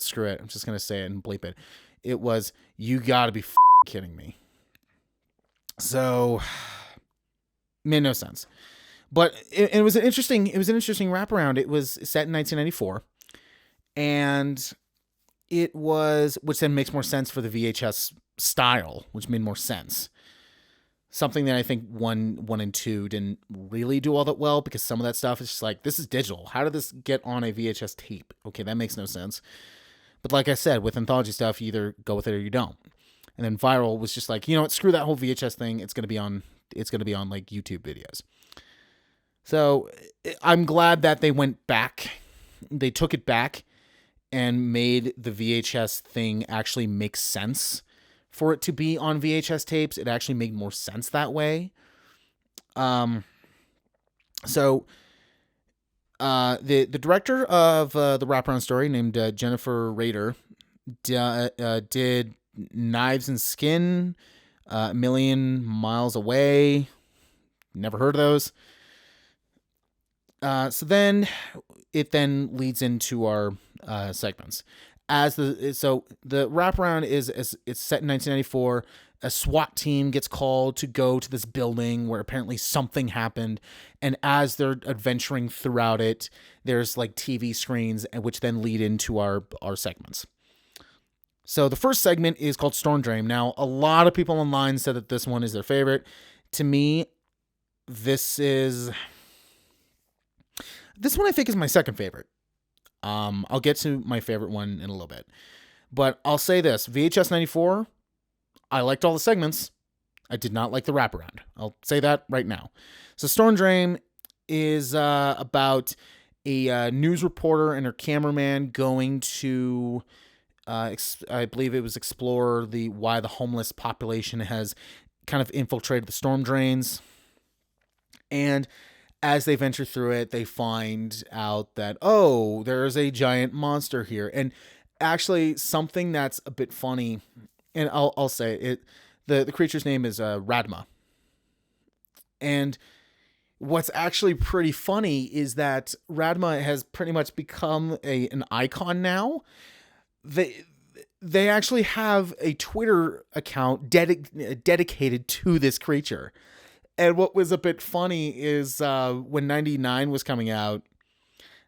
Screw it. I'm just going to say it and bleep it. It was, you gotta be kidding me. So, made no sense. But it was an interesting wraparound. It was set in 1994, and it was, which then makes more sense for the VHS style, which made more sense. Something that I think 1 and 2 didn't really do all that well, because some of that stuff is just like, this is digital. How did this get on a VHS tape? Okay, that makes no sense. But like I said, with anthology stuff, you either go with it or you don't. And then Viral was just like, you know what, screw that whole VHS thing. It's gonna be on like YouTube videos. So I'm glad that they went back. They took it back and made the VHS thing actually make sense. For it to be on VHS tapes, it actually made more sense that way. So the director of the wraparound story, named Jennifer Rader, did Knives and Skin, A Million Miles Away. Never heard of those. So then it leads into our segments. So the wraparound is it's set in 1994. A SWAT team gets called to go to this building where apparently something happened, and as they're adventuring throughout it, there's like TV screens, which then lead into our segments. So the first segment is called Storm Drain. Now, a lot of people online said that this one is their favorite. To me, this one I think is my second favorite. I'll get to my favorite one in a little bit. But I'll say this. VHS 94, I liked all the segments. I did not like the wraparound. I'll say that right now. So Storm Drain is about a news reporter and her cameraman going to, I believe it was explore why the homeless population has kind of infiltrated the storm drains. And as they venture through it, they find out that, oh, there's a giant monster here. And actually, something that's a bit funny, and I'll say it, the creature's name is Radma. And what's actually pretty funny is that Radma has pretty much become an icon now. They actually have a Twitter account dedicated to this creature. And what was a bit funny is when 99 was coming out,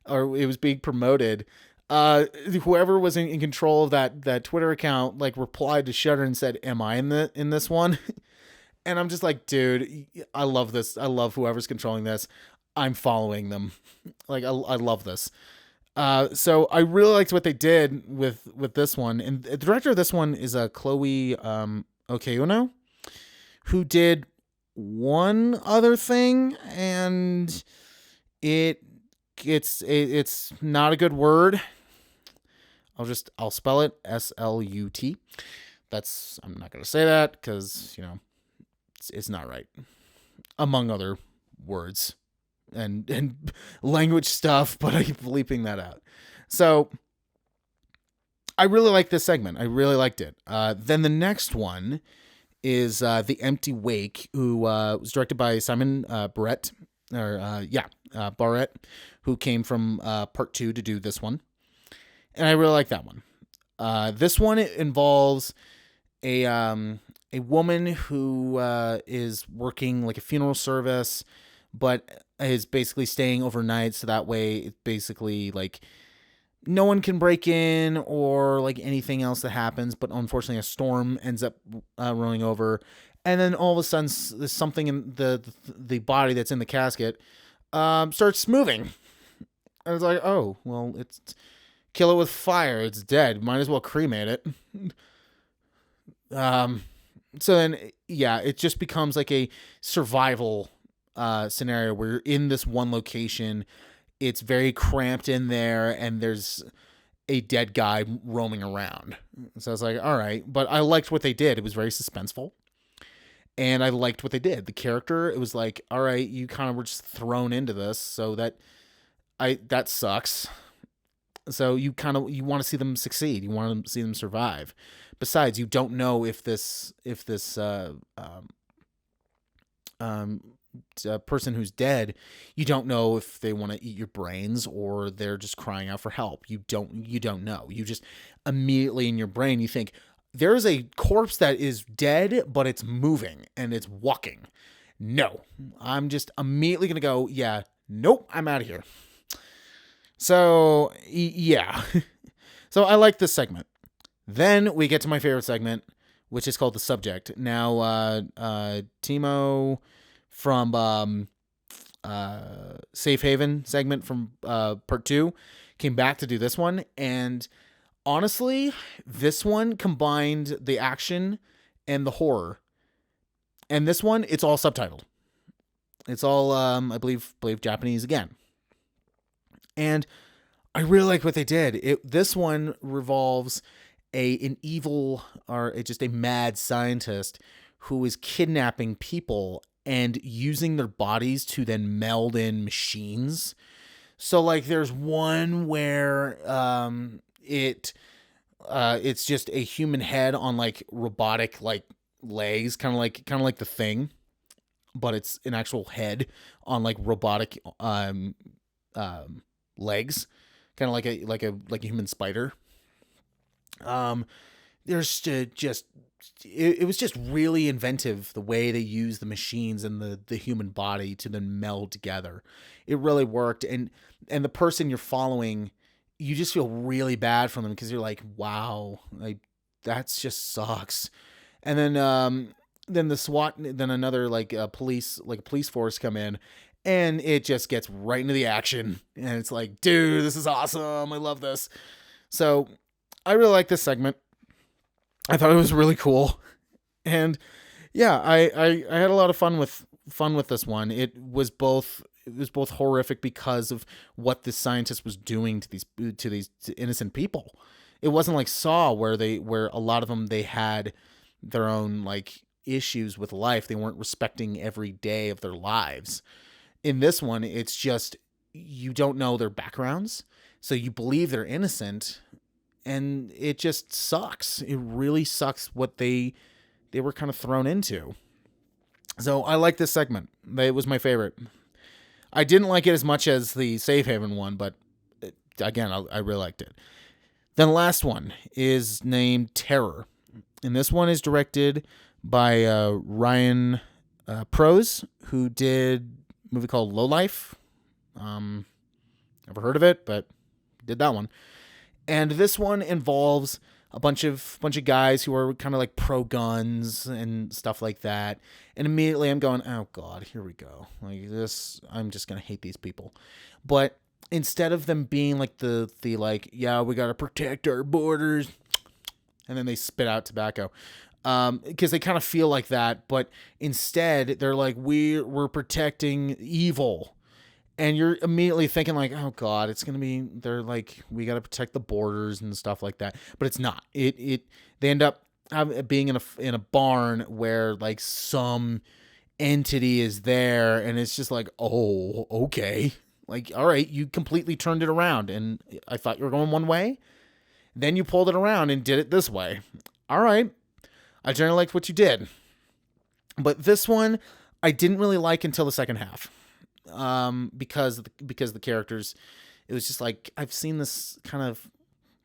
or it was being promoted, whoever was in control of that Twitter account like replied to Shudder and said, "Am I in this one?" And I'm just like, dude, I love this. I love whoever's controlling this. I'm following them. Like, I love this. So I really liked what they did with this one. And the director of this one is Chloe Okuno, who did one other thing, and it's not a good word. I'll spell it SLUT. I'm not going to say that because, it's not right, among other words and language stuff, but I'm bleeping that out. So I really like this segment. I really liked it. Then the next one is The Empty Wake, who was directed by Simon Barrett, Barrett, who came from part 2 to do this one. And I really like that one. This one, it involves a woman who is working like a funeral service, but is basically staying overnight. So that way it's basically like no one can break in or like anything else that happens. But unfortunately a storm ends up rolling over. And then all of a sudden there's something in the body that's in the casket starts moving. And it's like, oh, well, it's kill it with fire. It's dead. Might as well cremate it. So then, yeah, it just becomes like a survival scenario where you're in this one location. It's very cramped in there, and there's a dead guy roaming around. So I was like, all right. But I liked what they did. It was very suspenseful. And I liked what they did. The character, it was like, all right, you kind of were just thrown into this. So that sucks. So you want to see them succeed. You want to see them survive. Besides, you don't know if this person who's dead, you don't know if they want to eat your brains or they're just crying out for help. You don't know. You just immediately in your brain, you think there's a corpse that is dead, but it's moving and it's walking. No, I'm just immediately going to go, yeah, nope, I'm out of here. So, yeah. So I like this segment. Then we get to my favorite segment, which is called The Subject. Now, Timo from Safe Haven segment from part 2 came back to do this one. And honestly, this one combined the action and the horror. And this one, it's all subtitled. It's all, I believe Japanese again. And I really like what they did. This one revolves an evil or just a mad scientist who is kidnapping people and using their bodies to then meld in machines. So like there's one where it's just a human head on like robotic like legs, kind of like The Thing, but it's an actual head on like robotic legs, kind of like a human spider. There's just it was just really inventive the way they used the machines and the human body to then meld together. It really worked, and the person you're following, you just feel really bad for them because you're like, wow, like that's just sucks. And then the SWAT, then another like a police force come in. And it just gets right into the action. And it's like, dude, this is awesome. I love this. So I really like this segment. I thought it was really cool. And yeah, I had a lot of fun with this one. It was both horrific because of what this scientist was doing to these innocent people. It wasn't like Saw where a lot of them, they had their own like issues with life. They weren't respecting every day of their lives. In this one, it's just, you don't know their backgrounds, so you believe they're innocent, and it just sucks. It really sucks what they were kind of thrown into. So I like this segment. It was my favorite. I didn't like it as much as the Safe Haven one, but again, I really liked it. Then the last one is named Terror. And this one is directed by Ryan Prows, who did a movie called Lowlife. Never heard of it, but did that one. And this one involves a bunch of guys who are kind of like pro guns and stuff like that. And immediately I'm going, oh God, here we go. Like this, I'm just going to hate these people. But instead of them being like the like, yeah, we got to protect our borders, and then they spit out tobacco, because they kind of feel like that. But instead they're like, we're protecting evil. And you're immediately thinking like, oh God, it's going to be, they're like, we got to protect the borders and stuff like that. But it's not. They end up being in a barn where like some entity is there. And it's just like, oh, okay. Like, all right, you completely turned it around. And I thought you were going one way. Then you pulled it around and did it this way. All right. I generally liked what you did. But this one, I didn't really like until the second half. Because the characters, it was just like, I've seen this kind of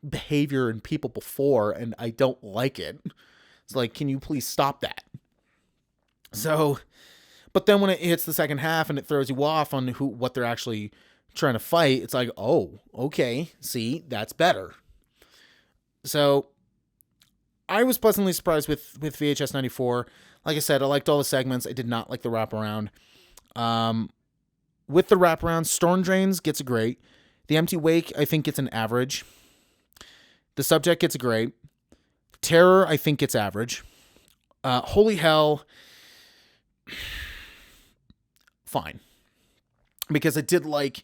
behavior in people before and I don't like it. It's like, can you please stop that? So, but then when it hits the second half and it throws you off on what they're actually trying to fight, it's like, oh, okay, see, that's better. So I was pleasantly surprised with VHS 94. Like I said, I liked all the segments. I did not like the wraparound. With the wraparound, Storm Drains gets a great. The Empty Wake, I think, gets an average. The Subject gets a great. Terror, I think, gets average. Holy Hell, fine. Because I did like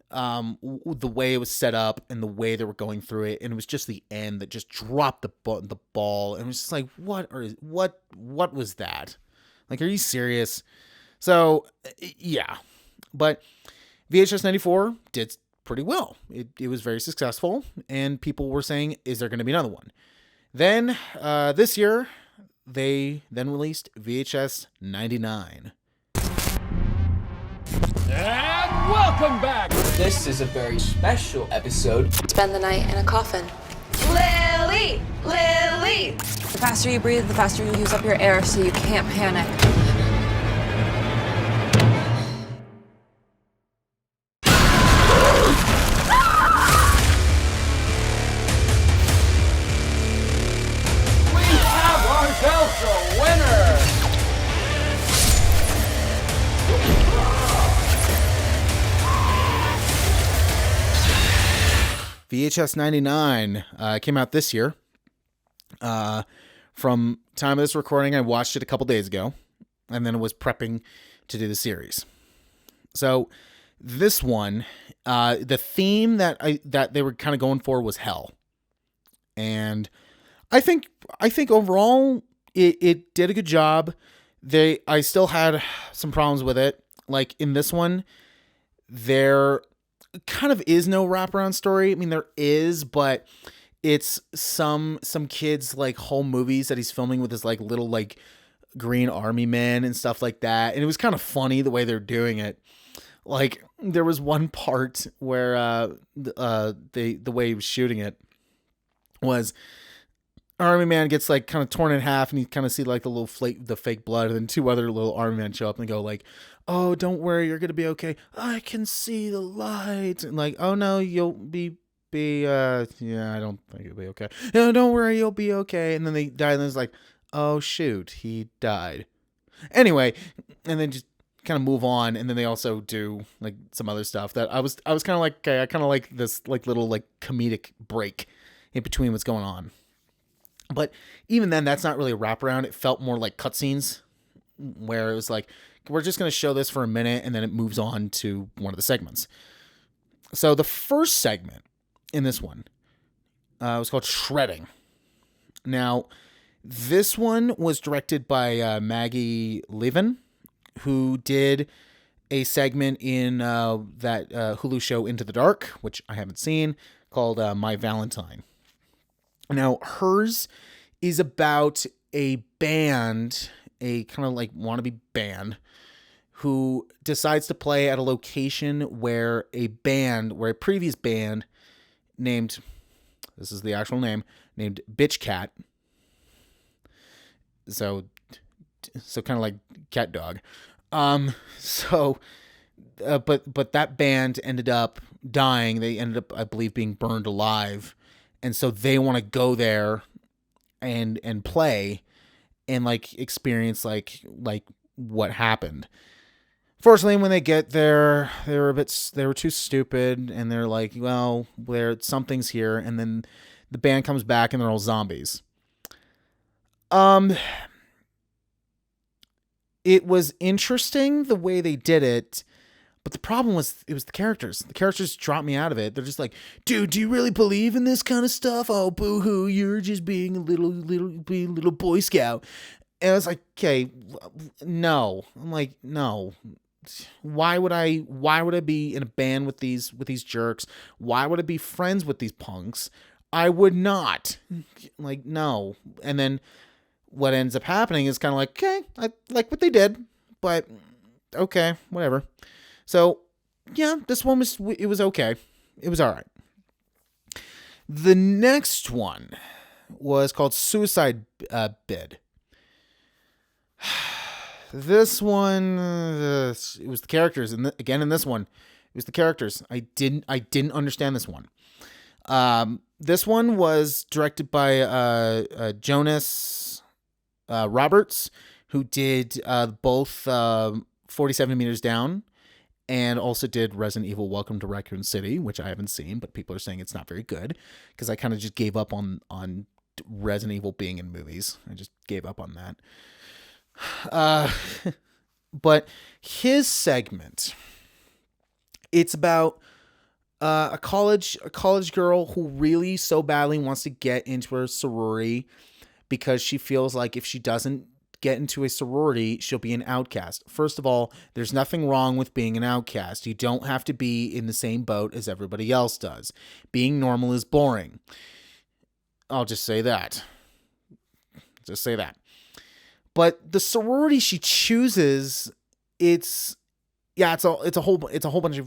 the way it was set up and the way they were going through it, and it was just the end that just dropped the ball, and it was just like, what was that? Like, are you serious? So, yeah. But VHS 94 did pretty well. It was very successful, and people were saying, is there going to be another one? Then, this year, they then released VHS 99. And welcome back! This is a very special episode. Spend the night in a coffin. Lily! Lily! The faster you breathe, the faster you use up your air, so you can't panic. VHS 99 came out this year. From time of this recording, I watched it a couple days ago, and then was prepping to do the series. So this one, the theme that they were kind of going for was hell, and I think overall it did a good job. I still had some problems with it. Like in this one, there kind of is no wraparound story. I mean, there is, but it's some kids like home movies that he's filming with his like little like green army men and stuff like that. And it was kind of funny the way they're doing it. Like there was one part where the way he was shooting it was army man gets like kind of torn in half, and you kind of see like the fake blood, and then two other little army men show up and go like, oh, don't worry, you're gonna be okay. I can see the light. And like, oh no, you'll be yeah, I don't think you'll be okay. No, don't worry, you'll be okay. And then they die, and then it's like, oh shoot, he died. Anyway, and then just kind of move on, and then they also do like some other stuff that I was kind of like, okay, I kind of like this like little like comedic break in between what's going on. But even then, that's not really a wraparound. It felt more like cutscenes, where it was like, we're just going to show this for a minute, and then it moves on to one of the segments. So the first segment in this one was called Shredding. Now, this one was directed by Maggie Levin, who did a segment in that Hulu show Into the Dark, which I haven't seen, called My Valentine. Now, hers is about a band, a kind of like wannabe band, who decides to play at a location where a previous band named, this is the actual name, named Bitch Cat. So kind of like cat dog. But that band ended up dying. They ended up, I believe, being burned alive. And so they want to go there and play and like experience like what happened. Fortunately, when they get there, they were too stupid, and they're like, well, something's here, and then the band comes back and they're all zombies. It was interesting the way they did it, but the problem was it was the characters. The characters dropped me out of it. They're just like, dude, do you really believe in this kind of stuff? Oh, boo-hoo, you're just being a little Boy Scout. And I was like, okay, no. I'm like, no. Why would I be in a band with these jerks? Why would I be friends with these punks? I would not. Like, no. And then what ends up happening is kind of like, okay, I like what they did, but okay, whatever. So, yeah, this one was okay. It was all right. The next one was called Suicide Bid. This one, it was the characters, and again in this one, it was the characters. I didn't understand this one. This one was directed by Jonas Roberts, who did both 47 Meters Down, and also did Resident Evil: Welcome to Raccoon City, which I haven't seen, but people are saying it's not very good because I kind of just gave up on Resident Evil being in movies. I just gave up on that. But his segment, it's about a college girl who really so badly wants to get into her sorority because she feels like if she doesn't get into a sorority, she'll be an outcast. First of all, there's nothing wrong with being an outcast. You don't have to be in the same boat as everybody else does. Being normal is boring. I'll just say that. But the sorority she chooses, it's a whole bunch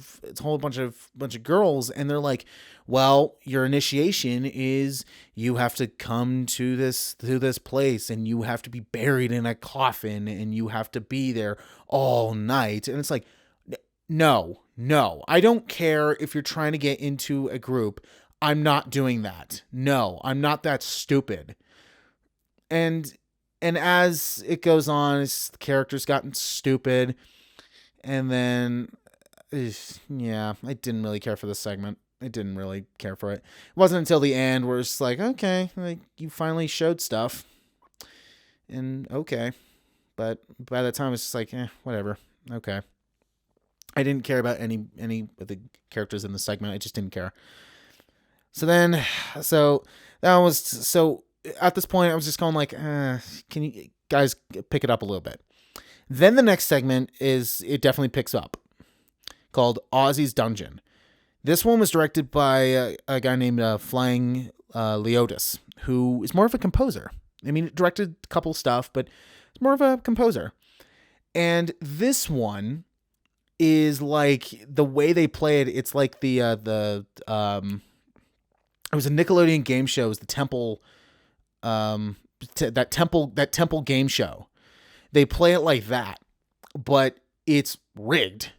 of girls, and they're like, well, your initiation is you have to come to this place, and you have to be buried in a coffin, and you have to be there all night. And it's like, no, I don't care if you're trying to get into a group. I'm not doing that. No, I'm not that stupid. And as it goes on, the character's gotten stupid. And then, yeah, I didn't really care for this segment. I didn't really care for it. It wasn't until the end where it's like, okay, like you finally showed stuff. And okay. But by that time, it's just like, whatever. Okay. I didn't care about any of the characters in the segment. I just didn't care. So at this point, I was just going like, can you guys pick it up a little bit? Then the next segment it definitely picks up, called Ozzy's Dungeon. This one was directed by a guy named Flying Leotis, who is more of a composer. I mean, directed a couple stuff, but it's more of a composer. And this one is like the way they play it. It's like it was a Nickelodeon game show. It was the Temple. That temple game show. They play it like that, but it's rigged.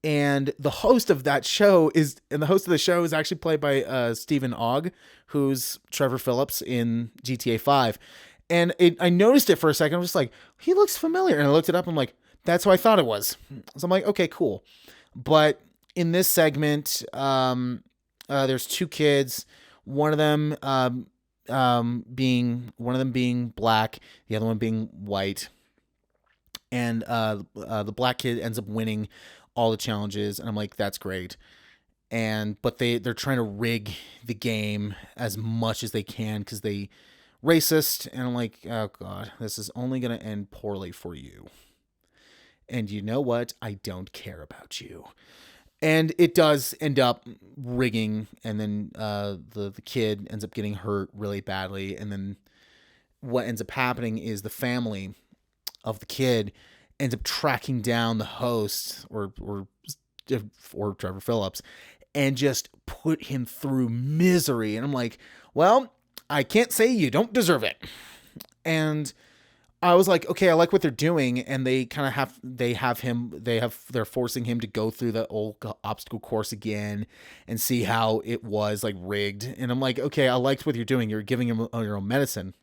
And the host of the show is actually played by Stephen Ogg, who's Trevor Phillips in GTA 5. And I noticed it for a second. I was just like, he looks familiar. And I looked it up. I'm like, that's who I thought it was. So I'm like, okay, cool. But in this segment, there's two kids. One of them being black, the other one being white, and the black kid ends up winning all the challenges, and I'm like, that's great. But they're trying to rig the game as much as they can because they racist, and I'm like, oh god, this is only gonna end poorly for you. And you know what? I don't care about you. And it does end up rigging, and then the kid ends up getting hurt really badly. And then what ends up happening is the family of the kid ends up tracking down the host or Trevor Phillips and just put him through misery. And I'm like, well, I can't say you don't deserve it. And I was like, okay, I like what they're doing. And they kind of they're forcing him to go through the old obstacle course again and see how it was like rigged. And I'm like, okay, I liked what you're doing. You're giving him your own medicine.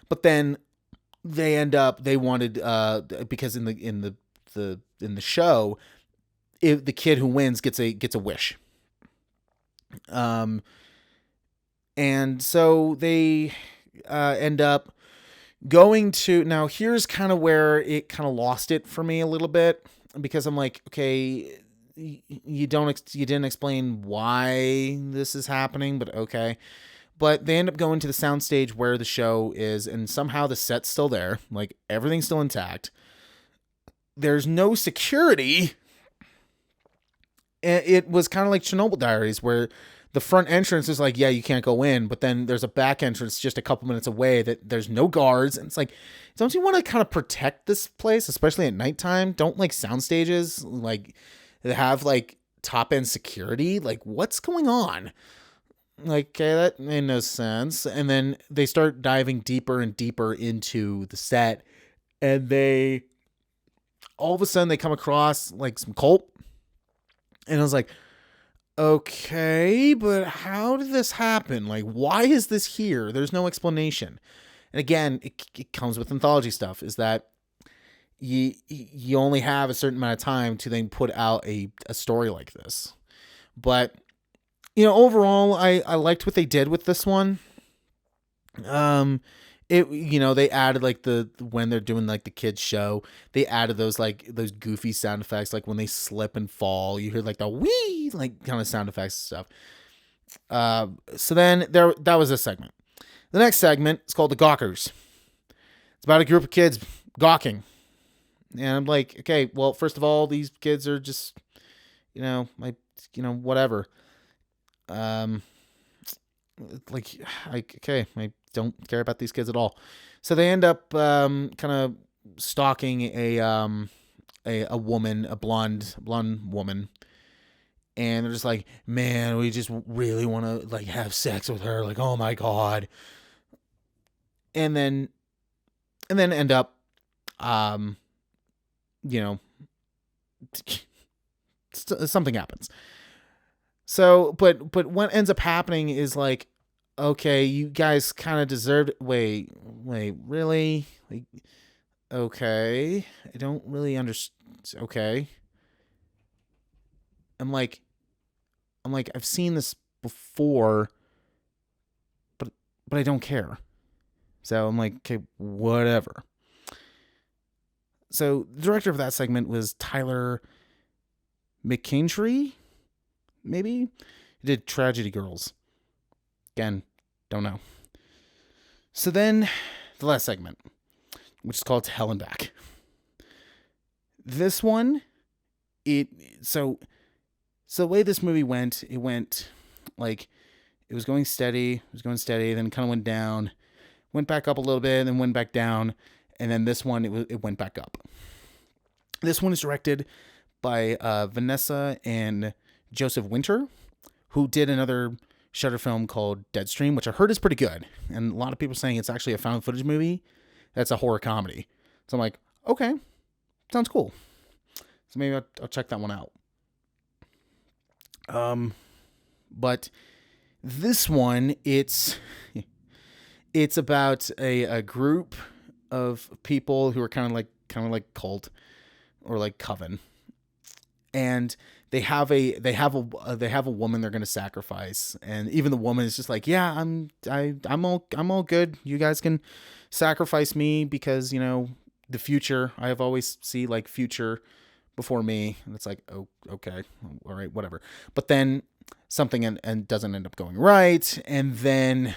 But then they wanted, because in the show, if the kid who wins gets a wish. And so they end up going to, now here's kind of where it kind of lost it for me a little bit, because I'm like, okay, you didn't explain why this is happening, but okay. But they end up going to the soundstage where the show is, and somehow the set's still there, like everything's still intact. There's no security. It was kind of like Chernobyl Diaries, where the front entrance is like, yeah, you can't go in, but then there's a back entrance just a couple minutes away that there's no guards. And it's like, don't you want to kind of protect this place, especially at nighttime? Don't like sound stages like have like top end security? Like, what's going on? Like, okay, that made no sense. And then they start diving deeper and deeper into the set, and they all of a sudden they come across like some cult. And I was like, okay, but how did this happen? Like, why is this here? There's no explanation. And again, it comes with anthology stuff, is that you only have a certain amount of time to then put out a story like this. But, overall, I liked what they did with this one. They added like when they're doing like the kids show, they added those goofy sound effects, like when they slip and fall, you hear like the wee, like kind of sound effects and stuff. So then that was a segment. The next segment is called the Gawkers. It's about a group of kids gawking. And I'm like, okay, well, first of all, these kids are just, whatever. I don't care about these kids at all. So they end up kind of stalking a woman, a blonde woman, and they're just like, man, we just really want to like have sex with her, like, oh my god. And then end up something happens. So, but what ends up happening is like, okay, you guys kind of deserved it. Wait, really? Like, okay, I don't really understand. Okay. I'm like, I've seen this before, but I don't care. So I'm like, okay, whatever. So the director of that segment was Tyler McKintrey, maybe? He did Tragedy Girls. Again, don't know. So then the last segment, which is called To Hell and Back. This one, so the way this movie went, it went like, it was going steady, then kind of went down, went back up a little bit, then went back down, and then this one, it went back up. This one is directed by Vanessa and Joseph Winter, who did another Shudder film called Deadstream, which I heard is pretty good. And a lot of people are saying it's actually a found footage movie that's a horror comedy. So I'm like, okay, sounds cool. So maybe I'll check that one out. But this one, it's about a group of people who are kind of like cult or like coven, and they have a woman they're going to sacrifice, and even the woman is just like, yeah, I'm all good. You guys can sacrifice me because the future. I have always see like future before me, and it's like, oh, okay, all right, whatever. But then something and doesn't end up going right, and then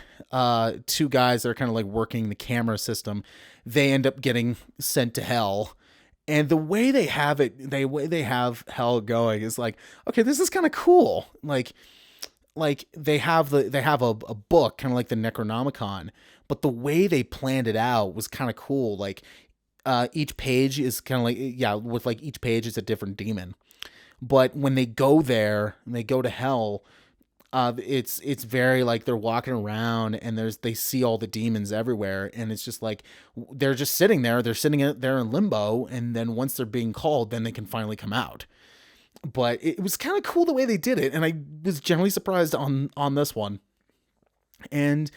two guys that are kind of like working the camera system, they end up getting sent to hell. And the way they have it, the way they have hell going is like, okay, this is kind of cool. Like they have a book, kind of like the Necronomicon, but the way they planned it out was kind of cool. Like each page is kind of like, yeah, with like each page is a different demon. But when they go there and they go to hell, it's very like they're walking around and they see all the demons everywhere, and it's just like they're just sitting there. They're sitting there in limbo, and then once they're being called, then they can finally come out. But it was kind of cool the way they did it, and I was generally surprised on this one. And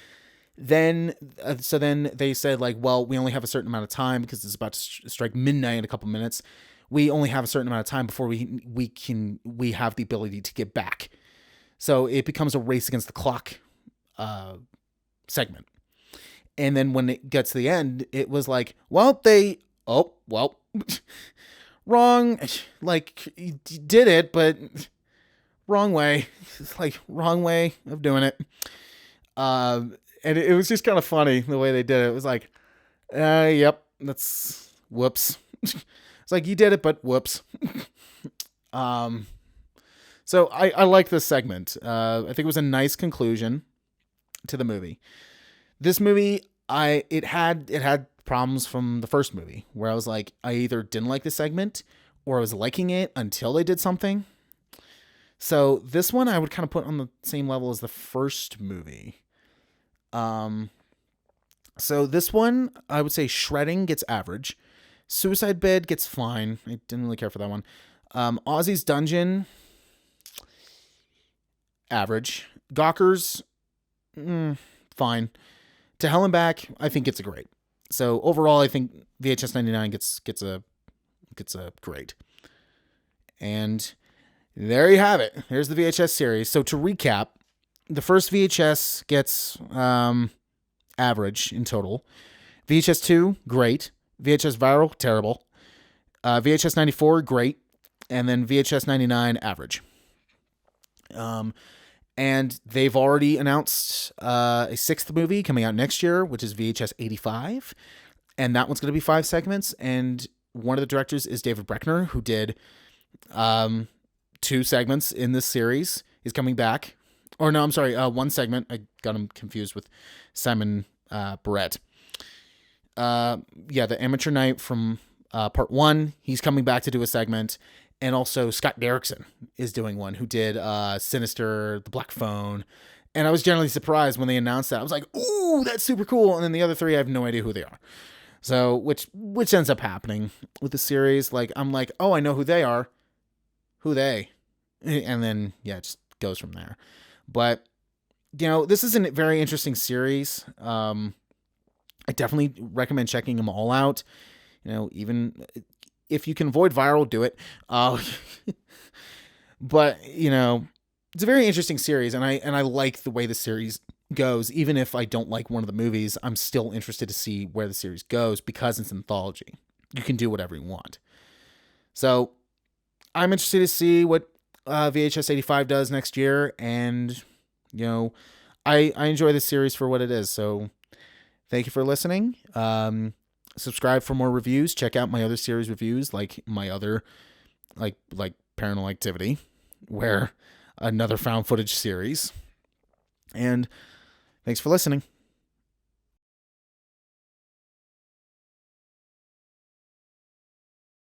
then so then they said like, well, we only have a certain amount of time because it's about to strike midnight in a couple minutes. We only have a certain amount of time before we have the ability to get back. So it becomes a race against the clock segment. And then when it gets to the end, it was like, well, wrong. Like, you did it, but wrong way. It's like, wrong way of doing it. And it was just kind of funny the way they did it. It was like, yep, that's, whoops. It's like, you did it, but whoops. So I like this segment. I think it was a nice conclusion to the movie. This movie, it had problems from the first movie where I was like, I either didn't like the segment or I was liking it until they did something. So this one I would kind of put on the same level as the first movie. So this one, I would say Shredding gets average. Suicide Bed gets fine. I didn't really care for that one. Ozzy's Dungeon, average. Gawkers, fine. To Hell and Back, I think it's a great. So overall, I think VHS 99 gets a grade. And there you have it. Here's the VHS series. So to recap, the first VHS gets average in total. VHS 2, great. VHS Viral, terrible. VHS 94, great. And then VHS 99, average. And they've already announced a sixth movie coming out next year, which is VHS 85. And that one's going to be 5 segments. And one of the directors is David Bruckner, who did 2 segments in this series. He's coming back. Or no, I'm sorry, 1 segment. I got him confused with Simon Barrett. The Amateur Night from part 1. He's coming back to do a segment. And also Scott Derrickson is doing one, who did Sinister, The Black Phone. And I was generally surprised when they announced that. I was like, ooh, that's super cool. And then the other 3, I have no idea who they are. So, which ends up happening with the series. Like, I'm like, oh, I know who they are. Who they? And then, yeah, it just goes from there. But, this is a very interesting series. I definitely recommend checking them all out. Even if you can avoid Viral, do it. But, it's a very interesting series, and I like the way the series goes. Even if I don't like one of the movies, I'm still interested to see where the series goes because it's an anthology. You can do whatever you want. So I'm interested to see what VHS 85 does next year, and I enjoy this series for what it is. So thank you for listening. Subscribe for more reviews. Check out my other series reviews, like my other like Paranormal Activity, where another found footage series. And thanks for listening.